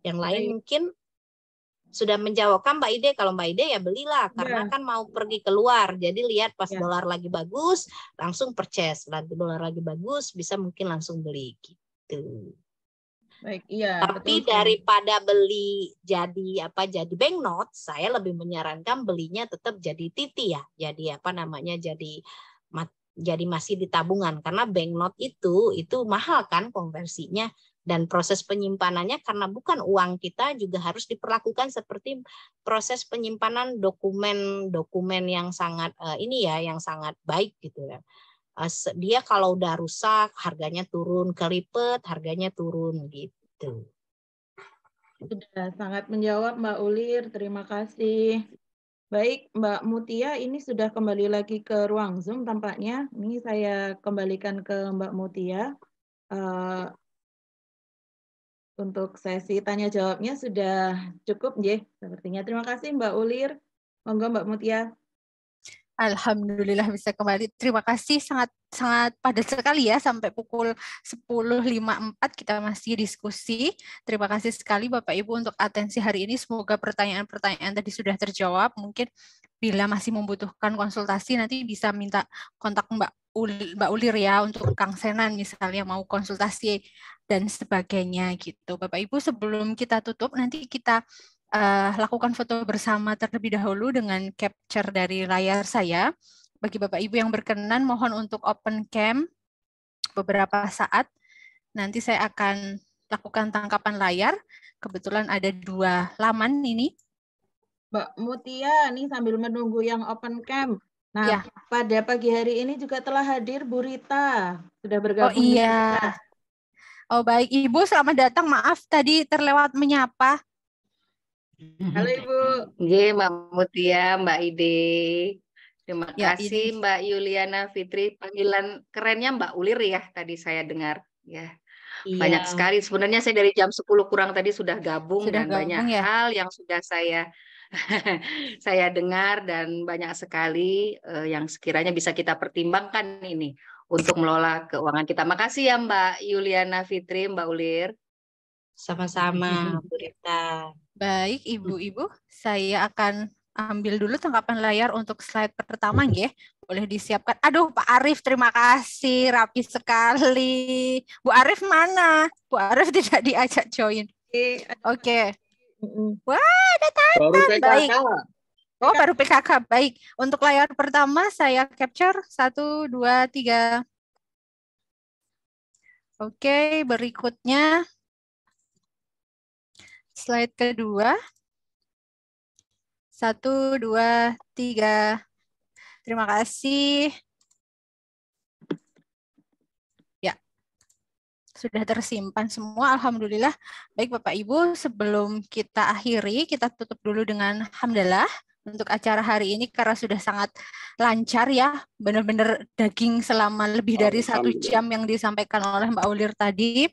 B: Yang lain mungkin sudah menjawabkan Mbak Ide. Kalau Mbak Ide ya belilah, karena kan mau pergi keluar. Jadi lihat pas dolar lagi bagus, langsung purchase. Lagi dolar lagi bagus, bisa mungkin langsung beli. Gitu.
C: Baik, iya.
B: Tapi betul, daripada beli jadi banknote, saya lebih menyarankan belinya tetap jadi TITI ya. Jadi jadi masih di tabungan, karena banknote itu mahal kan konversinya, dan proses penyimpanannya karena bukan uang kita juga harus diperlakukan seperti proses penyimpanan dokumen yang sangat yang sangat baik gitu ya. Dia kalau udah rusak harganya turun, kelipet harganya turun gitu.
C: Sudah sangat menjawab Mbak Ulir, terima kasih. Baik, Mbak Mutia ini sudah kembali lagi ke ruang Zoom tampaknya. Ini saya kembalikan ke Mbak Mutia. Untuk sesi tanya jawabnya sudah cukup, nggih, sepertinya. Terima kasih Mbak Ulir. Monggo Mbak Mutia.
A: Alhamdulillah bisa kembali. Terima kasih, sangat padat sekali ya, sampai pukul 10.54 kita masih diskusi. Terima kasih sekali Bapak Ibu untuk atensi hari ini. Semoga pertanyaan-pertanyaan tadi sudah terjawab. Mungkin bila masih membutuhkan konsultasi nanti bisa minta kontak Mbak Ulir ya, untuk Kang Senan misalnya mau konsultasi dan sebagainya gitu. Bapak Ibu, sebelum kita tutup nanti kita lakukan foto bersama terlebih dahulu dengan capture dari layar saya. Bagi Bapak Ibu yang berkenan, mohon untuk open cam beberapa saat. Nanti saya akan lakukan tangkapan layar. Kebetulan ada 2 laman ini.
C: Mbak Mutia, nih sambil menunggu yang open cam. Nah, pada pagi hari ini juga telah hadir Bu Rita. Sudah bergabung dengan kita.
A: Oh baik, Ibu selamat datang. Maaf tadi terlewat menyapa.
C: Halo Ibu.
D: Nggih, Mbak Mutia, Mbak Ide. Terima kasih Mbak Yuliana Fitri. Panggilan kerennya Mbak Ulir ya, tadi saya dengar. Ya, banyak sekali. Sebenarnya saya dari jam 10 kurang tadi sudah gabung dan banyak hal yang sudah saya dengar, dan banyak sekali yang sekiranya bisa kita pertimbangkan ini untuk mengelola keuangan kita. Makasih ya Mbak Yuliana Fitri, Mbak Ulir.
B: Sama-sama Bu Rita.
A: Baik, Ibu-Ibu, saya akan ambil dulu tangkapan layar untuk slide pertama, nggih. Boleh disiapkan. Aduh, Pak Arief, terima kasih, rapi sekali. Bu Arief mana? Bu Arief tidak diajak join. Oke. Wah, datang. Baik. Oh, baru PKK. Baik. Untuk layar pertama saya capture 1, 2, 3. Oke, berikutnya slide kedua. 1, 2, 3. Terima kasih. Ya, sudah tersimpan semua. Alhamdulillah. Baik Bapak Ibu, sebelum kita akhiri, kita tutup dulu dengan hamdalah untuk acara hari ini karena sudah sangat lancar ya. Benar-benar daging selama lebih dari 1 jam yang disampaikan oleh Mbak Ulir tadi.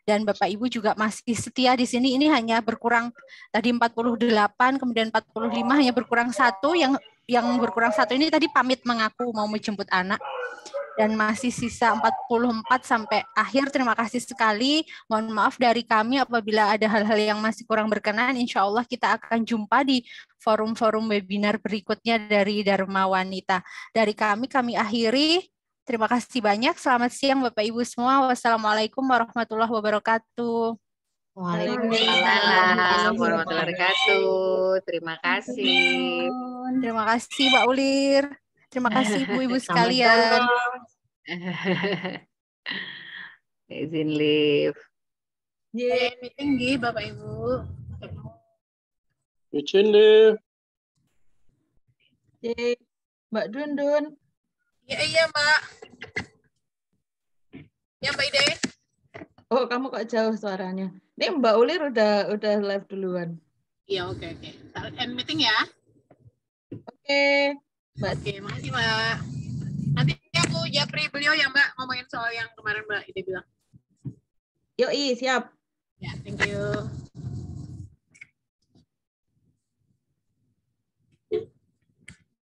A: Dan Bapak Ibu juga masih setia di sini. Ini hanya berkurang tadi 48, kemudian 45, hanya berkurang 1. Yang berkurang 1 ini tadi pamit mengaku mau menjemput anak. dan masih sisa 44 sampai akhir. Terima kasih sekali. Mohon maaf dari kami apabila ada hal-hal yang masih kurang berkenan. Insya Allah kita akan jumpa di forum-forum webinar berikutnya dari Dharma Wanita. Dari kami akhiri. Terima kasih banyak. Selamat siang Bapak Ibu semua. Wassalamualaikum warahmatullahi wabarakatuh.
D: Waalaikumsalam warahmatullahi wabarakatuh. Terima kasih.
A: Terima kasih Mbak Ulir. Terima kasih Ibu-Ibu sekalian.
D: Izin live.
A: Meeting di Bapak Ibu.
E: Izin live.
C: Mbak Dundun.
F: Iya Mbak. Ya Mbak Ide.
C: Oh, kamu kok jauh suaranya. Ini Mbak Ulir udah live duluan.
F: Iya, oke. End meeting ya.
C: Oke.
F: Mbak. Oke, makasih Mbak. Nanti aku japri beliau ya Mbak, ngomongin soal yang kemarin Mbak Ide bilang.
C: Yoi, siap.
F: Ya, thank you.